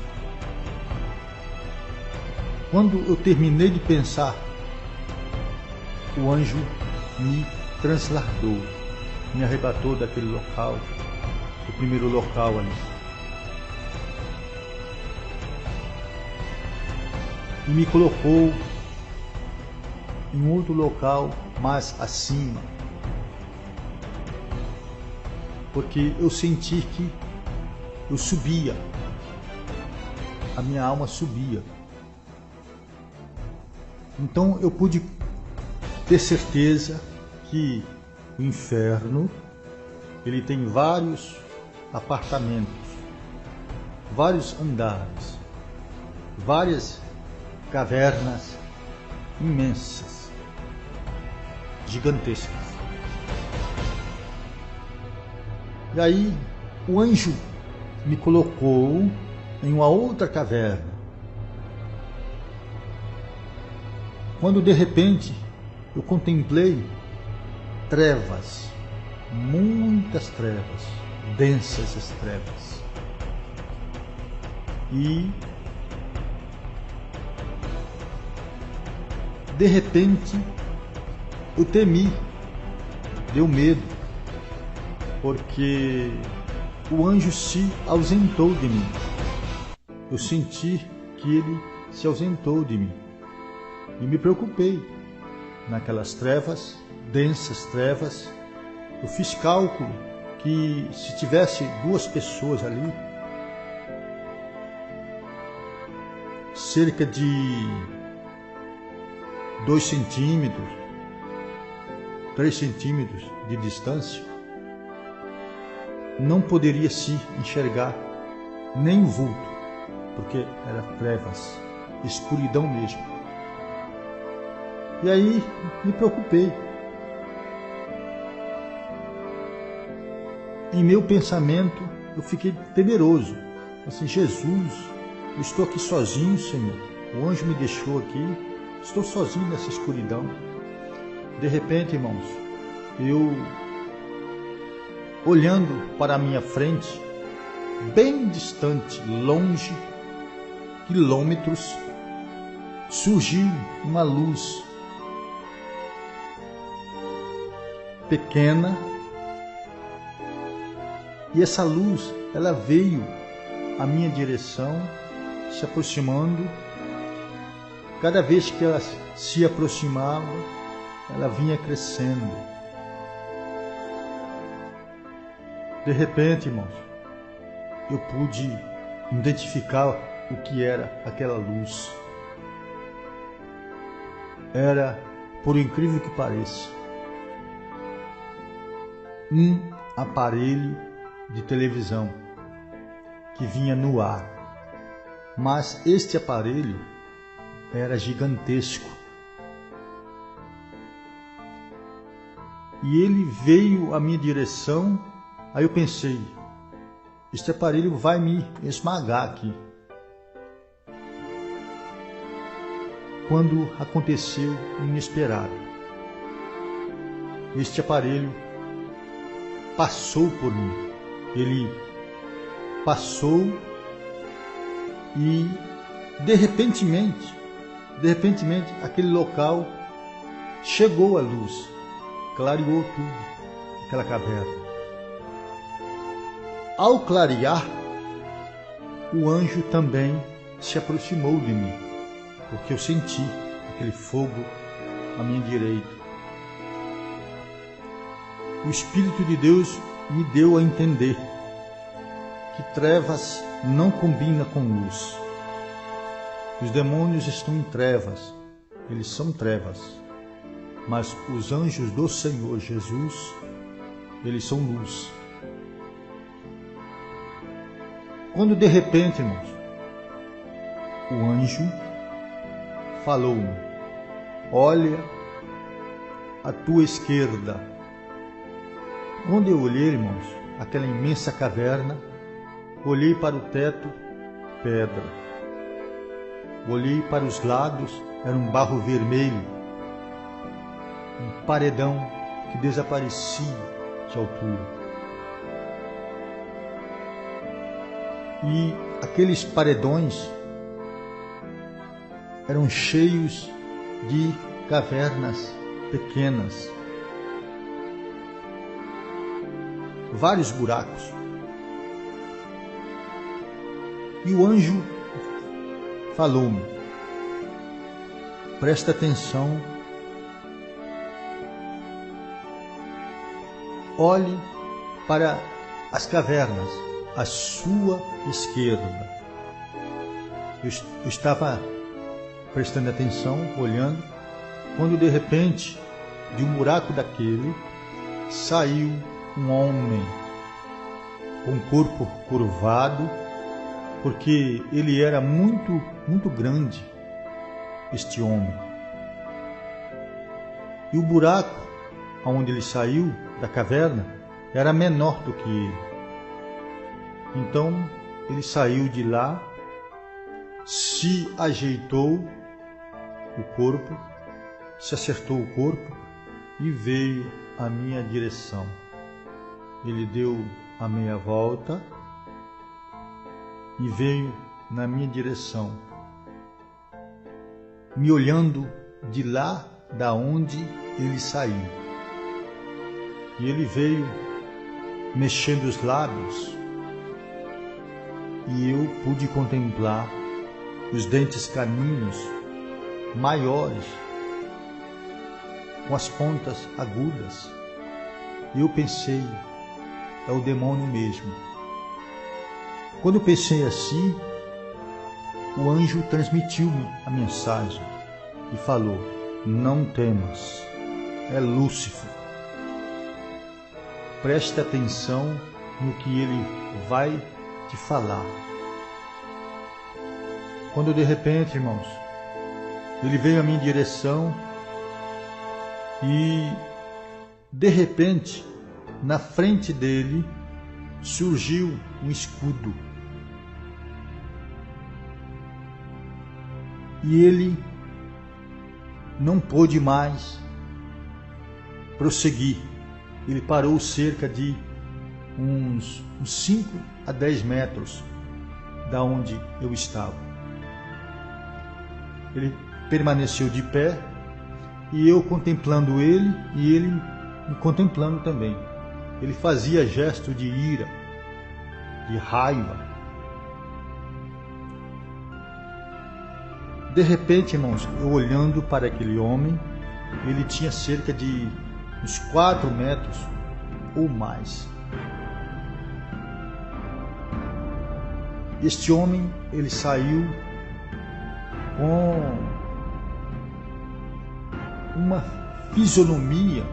Quando eu terminei de pensar, o anjo me transladou, me arrebatou daquele local, do primeiro local ali. E me colocou em outro local mais acima, porque eu senti que eu subia, a minha alma subia. Então eu pude ter certeza que o inferno, ele tem vários apartamentos, vários andares, várias cavernas imensas, gigantescas. E aí o anjo me colocou em uma outra caverna. Quando de repente eu contemplei trevas, muitas trevas, densas as trevas. E de repente eu temi, deu medo, porque o anjo se ausentou de mim. Eu senti que ele se ausentou de mim. E me preocupei naquelas trevas, densas trevas. Eu fiz cálculo que se tivesse 2 pessoas ali, cerca de 2 centímetros, 3 centímetros de distância, não poderia se enxergar nem o vulto, porque era trevas, escuridão mesmo. E aí me preocupei. Em meu pensamento eu fiquei temeroso. Assim, Jesus, eu estou aqui sozinho, Senhor. O anjo me deixou aqui, estou sozinho nessa escuridão. De repente, irmãos, eu olhando para a minha frente, bem distante, longe, quilômetros, surgiu uma luz pequena, e essa luz, ela veio à minha direção, se aproximando. Cada vez que ela se aproximava, ela vinha crescendo. De repente, irmãos, eu pude identificar o que era aquela luz. Era, por incrível que pareça, um aparelho de televisão que vinha no ar. Mas este aparelho era gigantesco. E ele veio à minha direção. Aí eu pensei, este aparelho vai me esmagar aqui. Quando aconteceu o inesperado, este aparelho passou por mim. Ele passou e de repentemente, aquele local chegou a luz, clareou tudo, aquela caverna. Ao clarear, o anjo também se aproximou de mim, porque eu senti aquele fogo à minha direita. O Espírito de Deus me deu a entender que trevas não combina com luz. Os demônios estão em trevas, eles são trevas, mas os anjos do Senhor Jesus, eles são luz. Quando de repente, irmãos, o anjo falou-me: olha à tua esquerda. Quando eu olhei, irmãos, aquela imensa caverna, olhei para o teto, pedra. Olhei para os lados, era um barro vermelho, um paredão que desaparecia de altura. e aqueles paredões eram cheios de cavernas pequenas, vários buracos. E o anjo falou-me: presta atenção, olhe para as cavernas à sua esquerda. Eu estava prestando atenção, olhando, quando de repente, de um buraco daquele, saiu um homem com o corpo curvado, porque ele era muito, muito grande, este homem. E o buraco onde ele saiu da caverna era menor do que ele. Então ele saiu de lá, se ajeitou o corpo, se acertou o corpo e veio à minha direção. Ele deu a meia volta e veio na minha direção, me olhando de lá da onde ele saiu. E ele veio mexendo os lábios e eu pude contemplar os dentes caninos maiores, com as pontas agudas. E eu pensei, é o demônio mesmo. Quando eu pensei assim, o anjo transmitiu-me a mensagem e falou: não temas, é Lúcifer. Preste atenção no que ele vai te falar. Quando de repente, irmãos, ele veio à minha direção e de repente, na frente dele, surgiu um escudo. E ele não pôde mais prosseguir. Ele parou cerca de uns 5 a 10 metros da onde eu estava. Ele permaneceu de pé e eu contemplando ele e ele me contemplando também. Ele fazia gesto de ira, de raiva. De repente, irmãos, eu olhando para aquele homem, ele tinha cerca de uns 4 metros ou mais. Este homem, ele saiu com uma fisionomia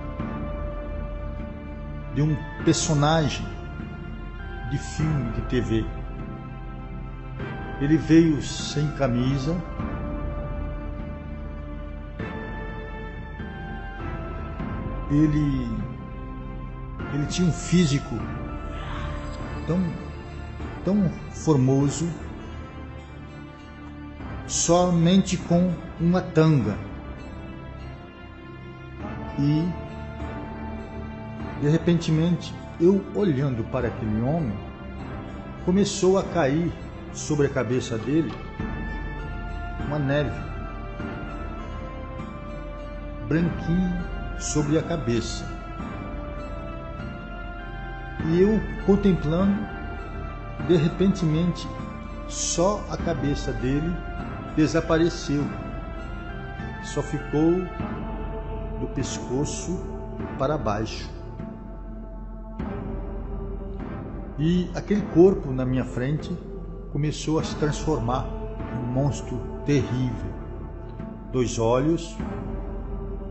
de um personagem de filme de TV. Ele veio sem camisa, ele tinha um físico tão formoso, somente com uma tanga. E de repentemente, eu olhando para aquele homem, começou a cair sobre a cabeça dele uma neve branquinha sobre a cabeça. E eu contemplando, de repentemente, só a cabeça dele desapareceu. Só ficou do pescoço para baixo. E aquele corpo na minha frente começou a se transformar num monstro terrível. 2 olhos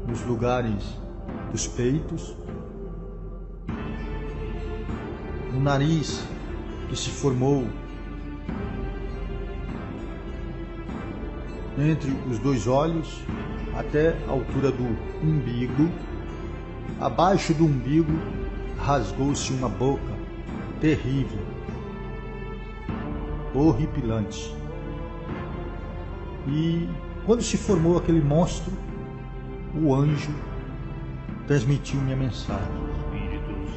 nos lugares dos peitos, um nariz que se formou entre os 2 olhos até a altura do umbigo. Abaixo do umbigo rasgou-se uma boca terrível, horripilante. E quando se formou aquele monstro, o anjo transmitiu minha mensagem.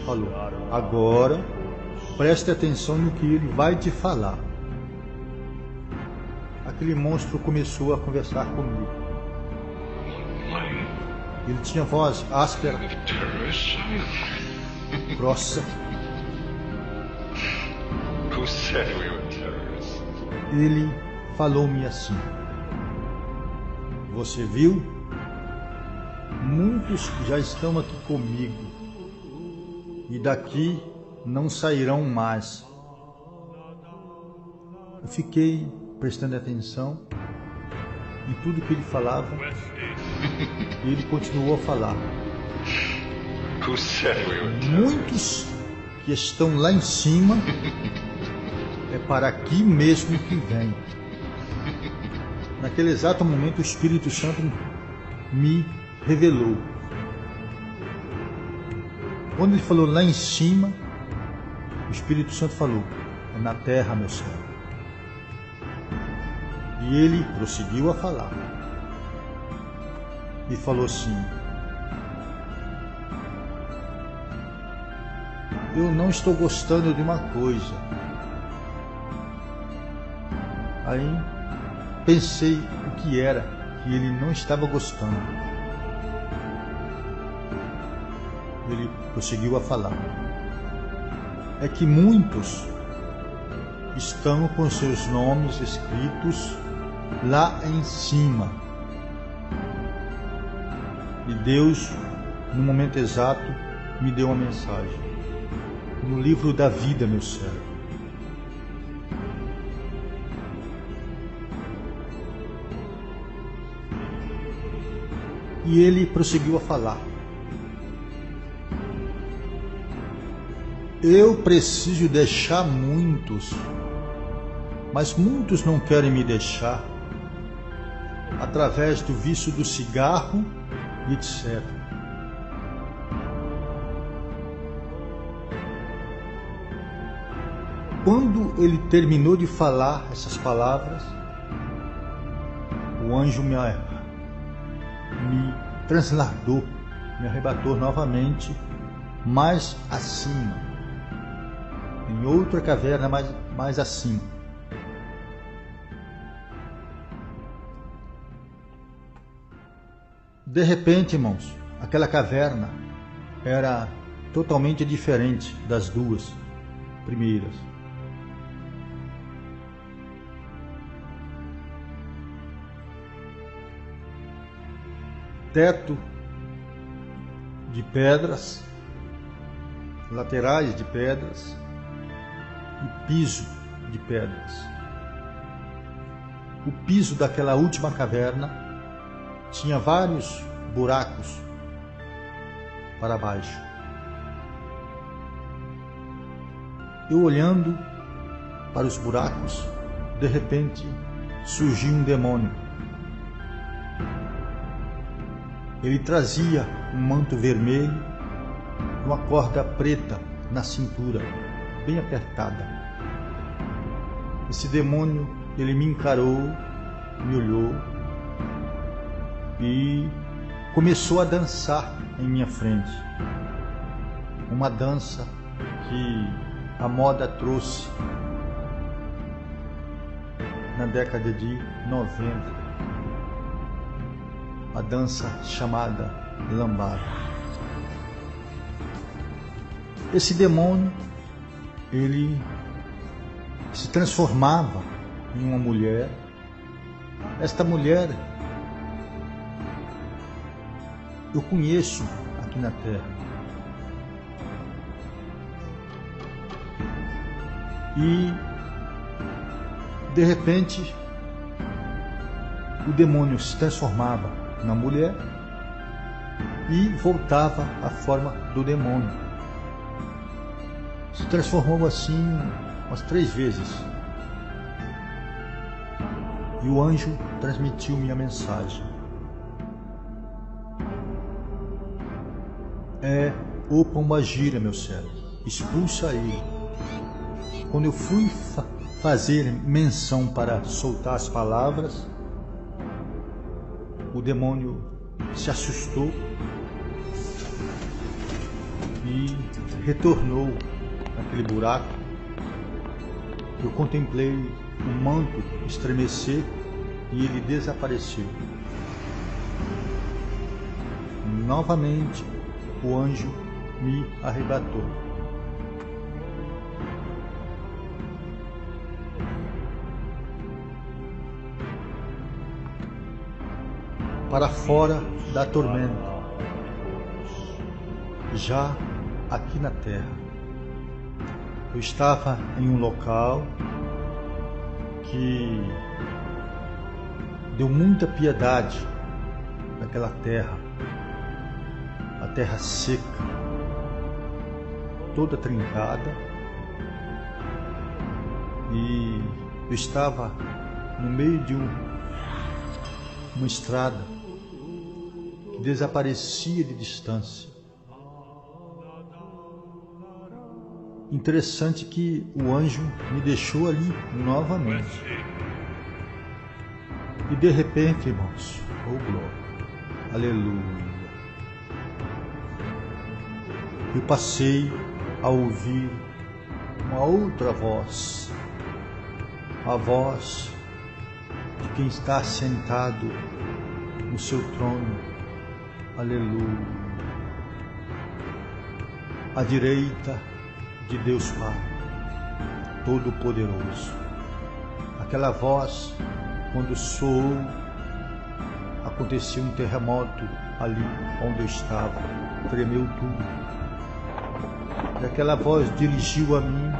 Falou: agora preste atenção no que ele vai te falar. aquele monstro começou a conversar comigo. Ele tinha voz áspera, grossa. Ele falou-me assim: você viu? Muitos já estão aqui comigo e daqui não sairão mais. Eu fiquei prestando atenção em tudo que ele falava e ele continuou a falar. Muitos que estão lá em cima é para aqui mesmo que vem. Naquele exato momento o Espírito Santo me revelou. Quando ele falou lá em cima, o Espírito Santo falou: é na terra, meu céu. E ele prosseguiu a falar. E falou assim: eu não estou gostando de uma coisa. Aí pensei o que era que ele não estava gostando. Ele prosseguiu a falar: é que muitos estão com seus nomes escritos lá em cima. E Deus, no momento exato, me deu uma mensagem. No livro da vida, meu servo. E ele prosseguiu a falar: eu preciso deixar muitos, mas muitos não querem me deixar, através do vício do cigarro e etc. Quando ele terminou de falar essas palavras, o anjo me transladou, me arrebatou novamente, mais acima, em outra caverna mais acima. De repente, irmãos, aquela caverna era totalmente diferente das duas primeiras. Teto de pedras, laterais de pedras e piso de pedras. O piso daquela última caverna tinha vários buracos para baixo. Eu olhando para os buracos, de repente surgiu um demônio. Ele trazia um manto vermelho, uma corda preta na cintura, bem apertada. Esse demônio, ele me encarou, me olhou e começou a dançar em minha frente. Uma dança que a moda trouxe na década de 90. A dança chamada lambada. Esse demônio, ele se transformava em uma mulher. Esta mulher eu conheço aqui na Terra. E de repente o demônio se transformava na mulher e voltava à forma do demônio. Se transformou assim umas 3 vezes. E o anjo transmitiu minha mensagem. É o pombagira, meu servo. Expulsa ele. Quando eu fui fazer menção para soltar as palavras, o demônio se assustou e retornou naquele buraco. Eu contemplei o manto estremecer e ele desapareceu. Novamente, o anjo me arrebatou. Para fora da tormenta, já aqui na terra. Eu estava em um local que deu muita piedade naquela terra, a terra seca, toda trincada, e eu estava no meio de uma estrada que desaparecia de distância. Interessante que o anjo me deixou ali novamente. E de repente, irmãos, oh glória, aleluia, eu passei a ouvir uma outra voz, a voz de quem está sentado no seu trono, aleluia, à direita de Deus Pai Todo-Poderoso. Aquela voz, quando soou, aconteceu um terremoto ali onde eu estava, tremeu tudo. E aquela voz dirigiu a mim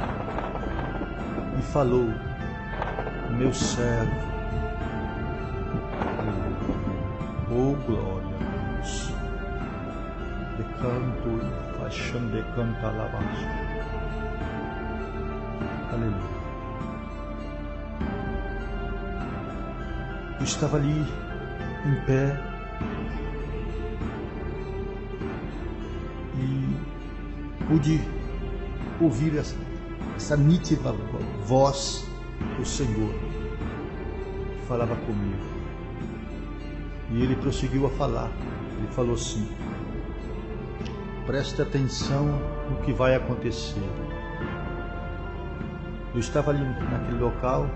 e falou: meu servo, oh glória a Deus, de canto e paixão de canta alabança. Aleluia. Eu estava ali em pé e pude ouvir essa nítida voz do Senhor que falava comigo. E ele prosseguiu a falar. Ele falou assim: preste atenção no que vai acontecer. Eu estava ali naquele local,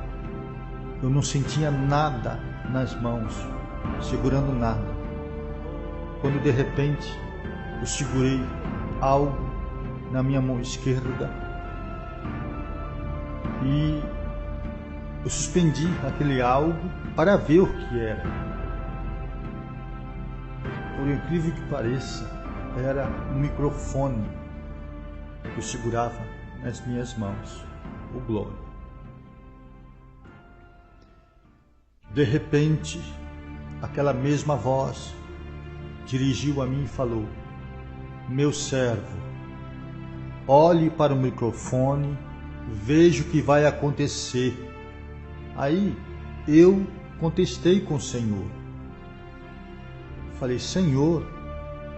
eu não sentia nada nas mãos, segurando nada. Quando de repente eu segurei algo na minha mão esquerda e eu suspendi aquele algo para ver o que era. Por incrível que pareça, era um microfone que eu segurava nas minhas mãos. O glória. De repente, aquela mesma voz dirigiu a mim e falou: meu servo, olhe para o microfone, veja o que vai acontecer. Aí eu contestei com o Senhor. Falei: Senhor,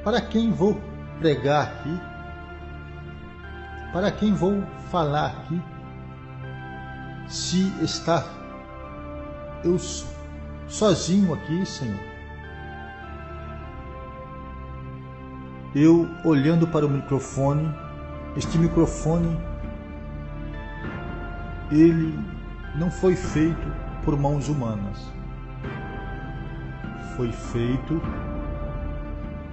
para quem vou pregar aqui? Para quem vou falar aqui? Se está eu sozinho aqui, Senhor. Eu olhando para o microfone, este microfone, ele não foi feito por mãos humanas. Foi feito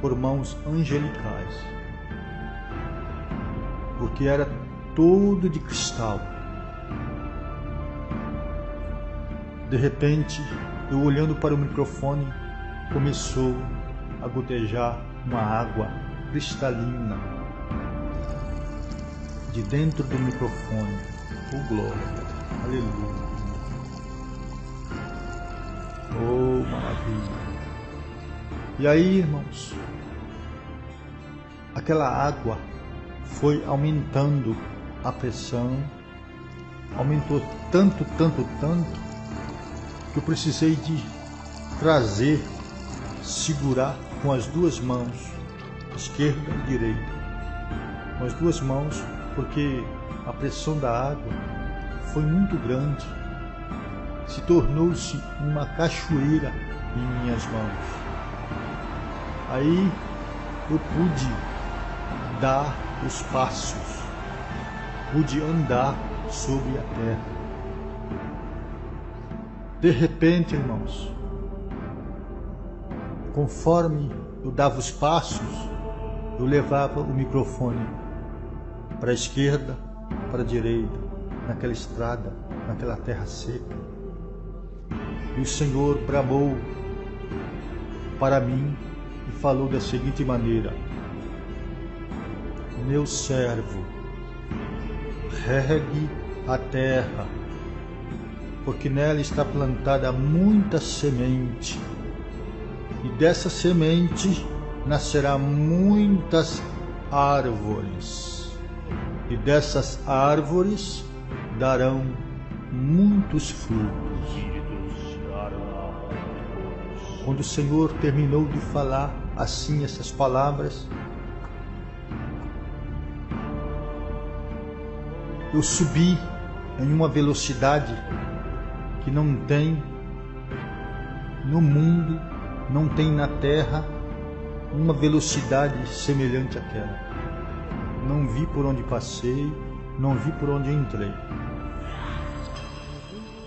por mãos angelicais. Porque era todo de cristal. De repente, eu olhando para o microfone, começou a gotejar uma água cristalina de dentro do microfone. Oh glória, aleluia, oh maravilha. E aí, irmãos, aquela água foi aumentando a pressão, aumentou tanto, que eu precisei de trazer, segurar com as duas mãos, esquerda e direita, com as duas mãos, porque a pressão da água foi muito grande, se tornou-se uma cachoeira em minhas mãos. Aí eu pude dar os passos, pude andar sobre a terra. De repente, irmãos, conforme eu dava os passos, eu levava o microfone para a esquerda, para a direita, naquela estrada, naquela terra seca. E o Senhor bramou para mim e falou da seguinte maneira: meu servo, regue a terra, porque nela está plantada muita semente, e dessa semente nascerá muitas árvores, e dessas árvores darão muitos frutos. Quando o Senhor terminou de falar assim essas palavras, eu subi em uma velocidade que não tem no mundo, não tem na terra uma velocidade semelhante àquela. Não vi por onde passei, não vi por onde entrei.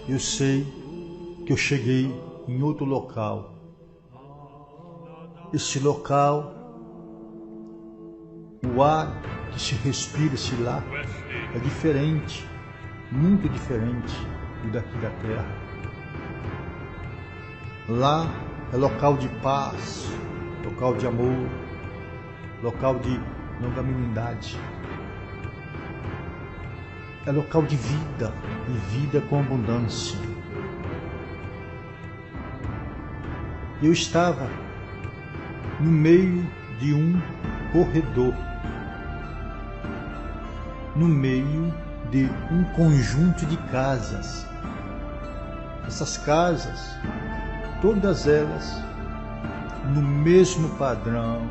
Eu sei que eu cheguei em outro local. Esse local, o ar que se respira-se lá é diferente, muito diferente do daqui da terra. Lá é local de paz, local de amor, local de longanimidade. É local de vida, e vida com abundância. Eu estava no meio de um corredor, no meio de um conjunto de casas. Essas casas, todas elas no mesmo padrão,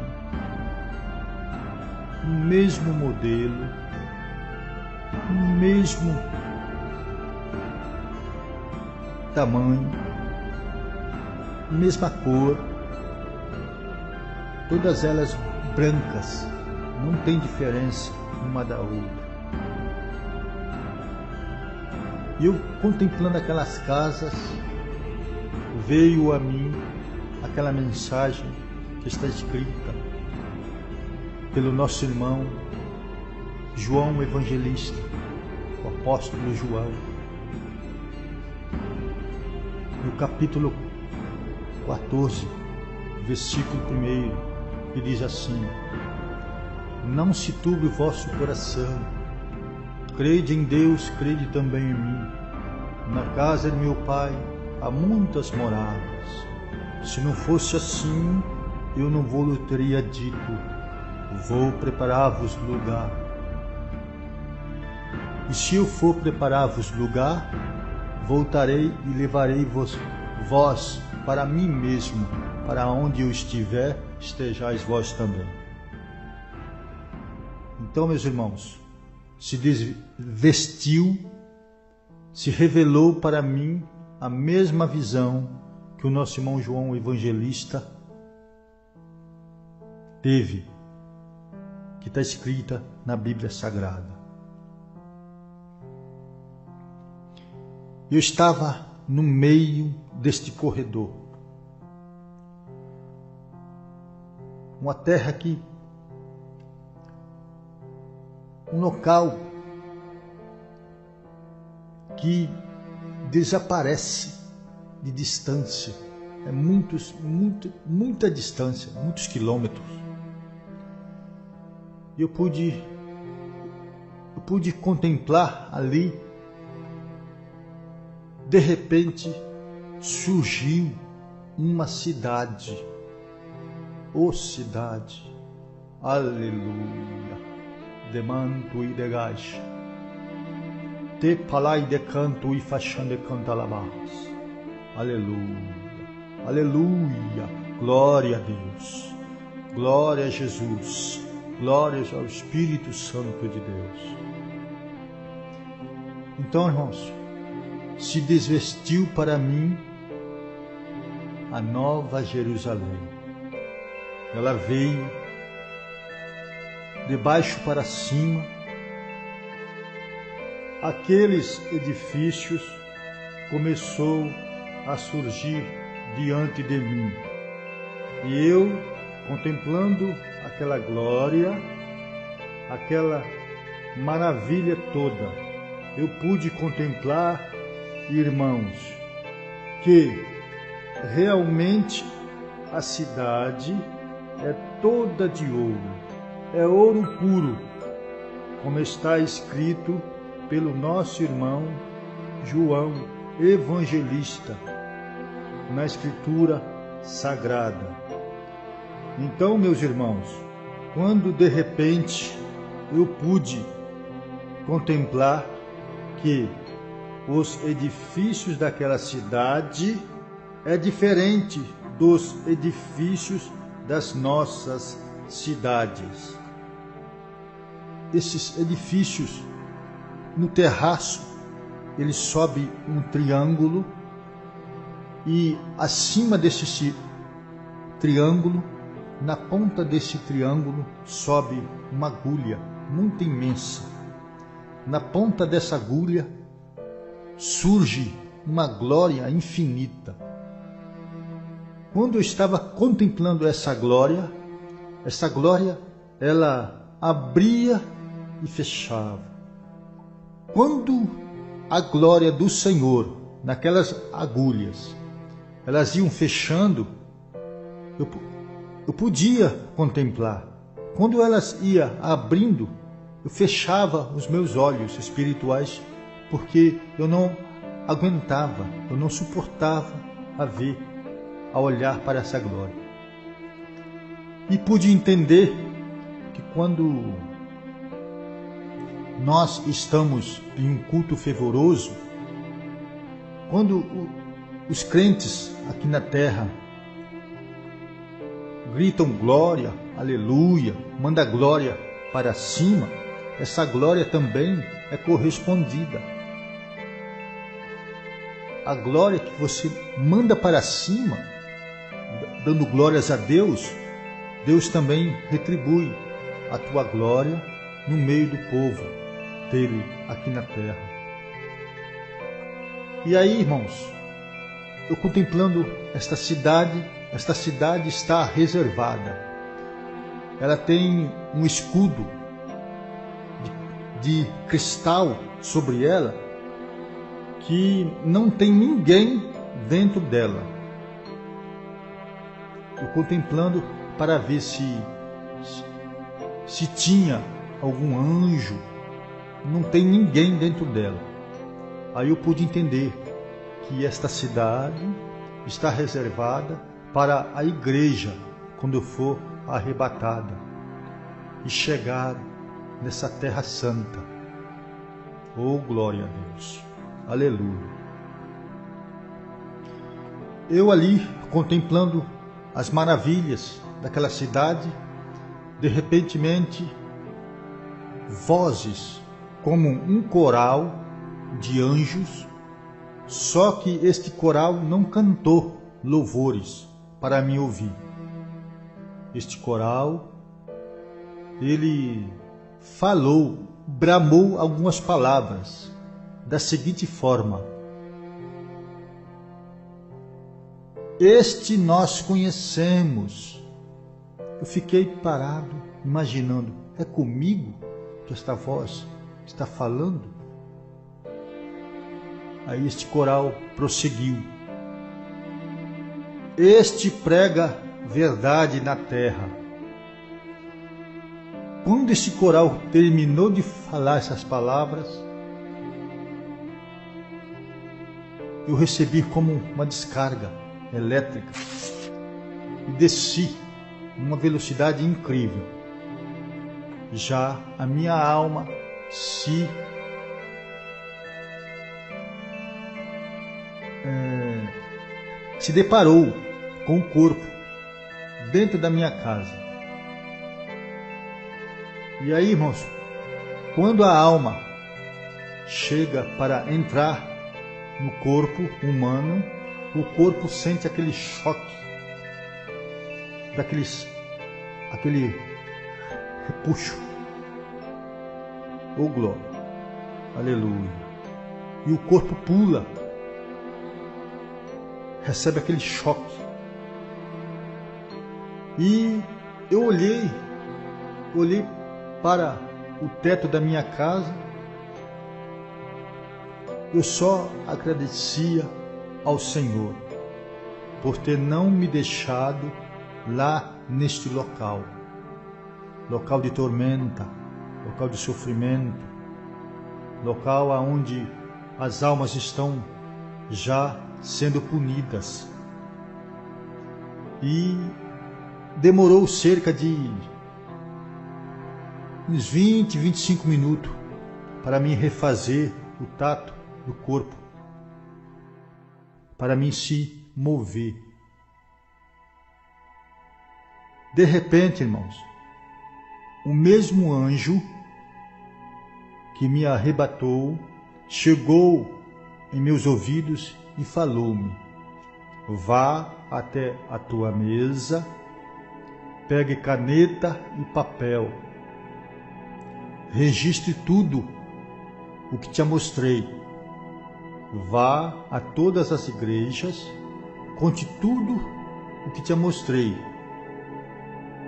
no mesmo modelo, no mesmo tamanho, mesma cor, todas elas brancas, não tem diferença uma da outra. E eu, contemplando aquelas casas, veio a mim aquela mensagem que está escrita pelo nosso irmão João Evangelista, o apóstolo João, no capítulo 14, versículo 1, que diz assim: não se turbe o vosso coração, crede em Deus, crede também em mim. Na casa de meu pai há muitas moradas. Se não fosse assim, eu não vou teria dito: vou preparar-vos lugar. E se eu for preparar-vos lugar, voltarei e levarei vós para mim mesmo, para onde eu estiver, estejais vós também. Então, meus irmãos, se desvestiu, se revelou para mim a mesma visão que o nosso irmão João Evangelista teve, que está escrita na Bíblia Sagrada. Eu estava no meio deste corredor, uma terra que, um local que desaparece de distância, é muita distância, muitos quilômetros. Eu pude contemplar ali. De repente surgiu uma cidade, cidade, aleluia, de manto e de gás, te palai de canto e facham de cantalabás, aleluia, aleluia, glória a Deus, glória a Jesus, glórias ao Espírito Santo de Deus. Então, irmãos, se desvestiu para mim a nova Jerusalém. Ela veio de baixo para cima. Aqueles edifícios começou a surgir diante de mim. E eu, contemplando aquela glória, aquela maravilha toda, eu pude contemplar, irmãos, que realmente a cidade é toda de ouro, é ouro puro, como está escrito pelo nosso irmão João Evangelista na Escritura Sagrada. Então, meus irmãos, quando de repente eu pude contemplar que os edifícios daquela cidade é diferente dos edifícios das nossas cidades. Esses edifícios, no terraço, ele sobe um triângulo e acima desse triângulo, na ponta desse triângulo, sobe uma agulha muito imensa. Na ponta dessa agulha surge uma glória infinita. Quando eu estava contemplando essa glória, ela abria e fechava. Quando a glória do Senhor, naquelas agulhas, elas iam fechando, eu podia contemplar. Quando elas iam abrindo, eu fechava os meus olhos espirituais, porque eu não aguentava, eu não suportava a olhar para essa glória. E pude entender que quando nós estamos em um culto fervoroso, quando os crentes aqui na terra gritam glória, aleluia, manda glória para cima, essa glória também é correspondida. A glória que você manda para cima, dando glórias a Deus, Deus também retribui a tua glória no meio do povo dele aqui na terra. E aí, irmãos, eu contemplando esta cidade está reservada. Ela tem um escudo de cristal sobre ela, que não tem ninguém dentro dela. Eu contemplando para ver se tinha algum anjo, não tem ninguém dentro dela. Aí eu pude entender que esta cidade está reservada para a igreja quando eu for arrebatada e chegar nessa terra santa. Oh, glória a Deus! Aleluia! Eu ali contemplando as maravilhas daquela cidade, de repentemente vozes como um coral de anjos, só que este coral não cantou louvores para me ouvir. Este coral, ele falou, bramou algumas palavras da seguinte forma: este nós conhecemos. Eu fiquei parado, imaginando, é comigo que esta voz está falando? Aí este coral prosseguiu: este prega verdade na terra. Quando esse coral terminou de falar essas palavras, eu recebi como uma descarga elétrica e desci numa velocidade incrível. Já a minha alma se deparou com o corpo dentro da minha casa. E aí, irmãos, quando a alma chega para entrar no corpo humano, o corpo sente aquele choque, aquele repuxo. Oh, glória! Aleluia! E o corpo pula. recebe aquele choque. E eu olhei para o teto da minha casa, eu só agradecia ao Senhor por ter não me deixado lá neste local de tormenta, local de sofrimento, local onde as almas estão já sendo punidas. E demorou cerca de uns 20, 25 minutos para mim refazer o tato do corpo, para mim se mover. De repente, irmãos, o mesmo anjo que me arrebatou chegou em meus ouvidos e falou-me: vá até a tua mesa, pegue caneta e papel, registre tudo o que te mostrei, vá a todas as igrejas, conte tudo o que te mostrei.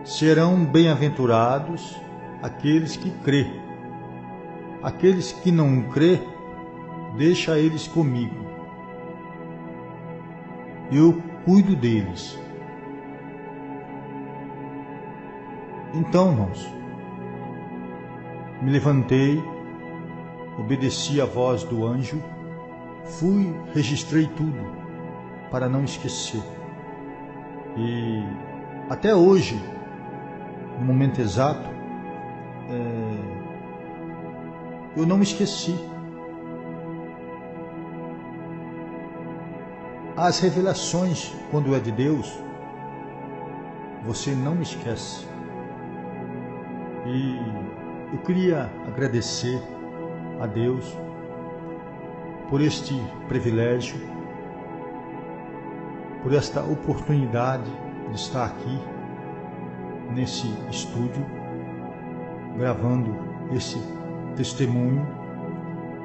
Serão bem-aventurados aqueles que crê. Aqueles que não crê, deixa eles comigo. Eu cuido deles. Então, irmãos, me levantei, obedeci à voz do anjo, registrei tudo para não esquecer. E até hoje, no momento exato, eu não me esqueci. As revelações, quando é de Deus, você não esquece. E eu queria agradecer a Deus por este privilégio, por esta oportunidade de estar aqui nesse estúdio, gravando esse testemunho,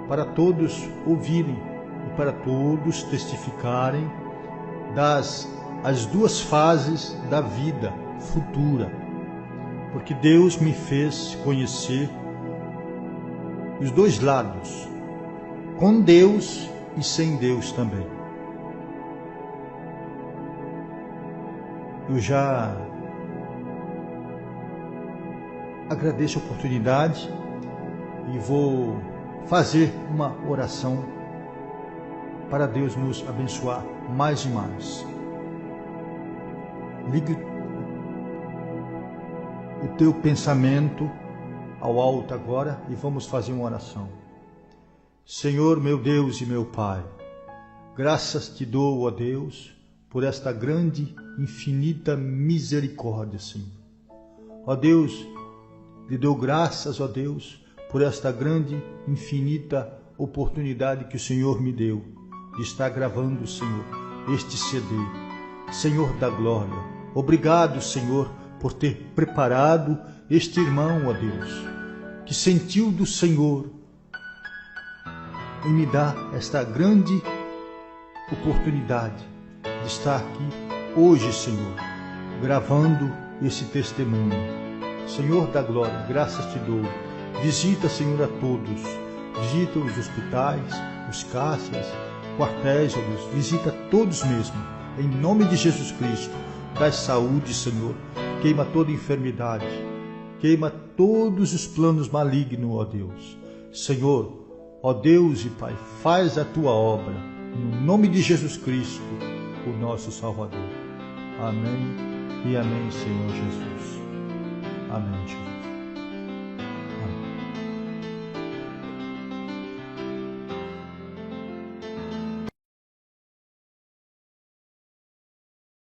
para todos ouvirem e para todos testificarem as duas fases da vida futura, porque Deus me fez conhecer os dois lados, com Deus e sem Deus também. Eu já agradeço a oportunidade e vou fazer uma oração para Deus nos abençoar mais e mais. Ligue o teu pensamento ao alto agora e vamos fazer uma oração. Senhor, meu Deus e meu Pai, graças te dou, ó Deus, por esta grande, infinita misericórdia, Senhor. Ó Deus, lhe dou graças, ó Deus, por esta grande, infinita oportunidade que o Senhor me deu de estar gravando, Senhor, este CD. Senhor da glória, obrigado, Senhor, por ter preparado este irmão, ó Deus, que sentiu do Senhor e me dá esta grande oportunidade de estar aqui hoje, Senhor, gravando esse testemunho. Senhor da glória, graças te dou. Visita, Senhor, a todos. Visita os hospitais, os caixas, quartéis, ó Deus. Visita todos mesmo. Em nome de Jesus Cristo, dá saúde, Senhor. Queima toda enfermidade. Queima todos os planos malignos, ó Deus. Senhor, ó Deus e Pai, faz a tua obra. No nome de Jesus Cristo, o nosso Salvador. Amém e amém, Senhor Jesus. Amém, Jesus.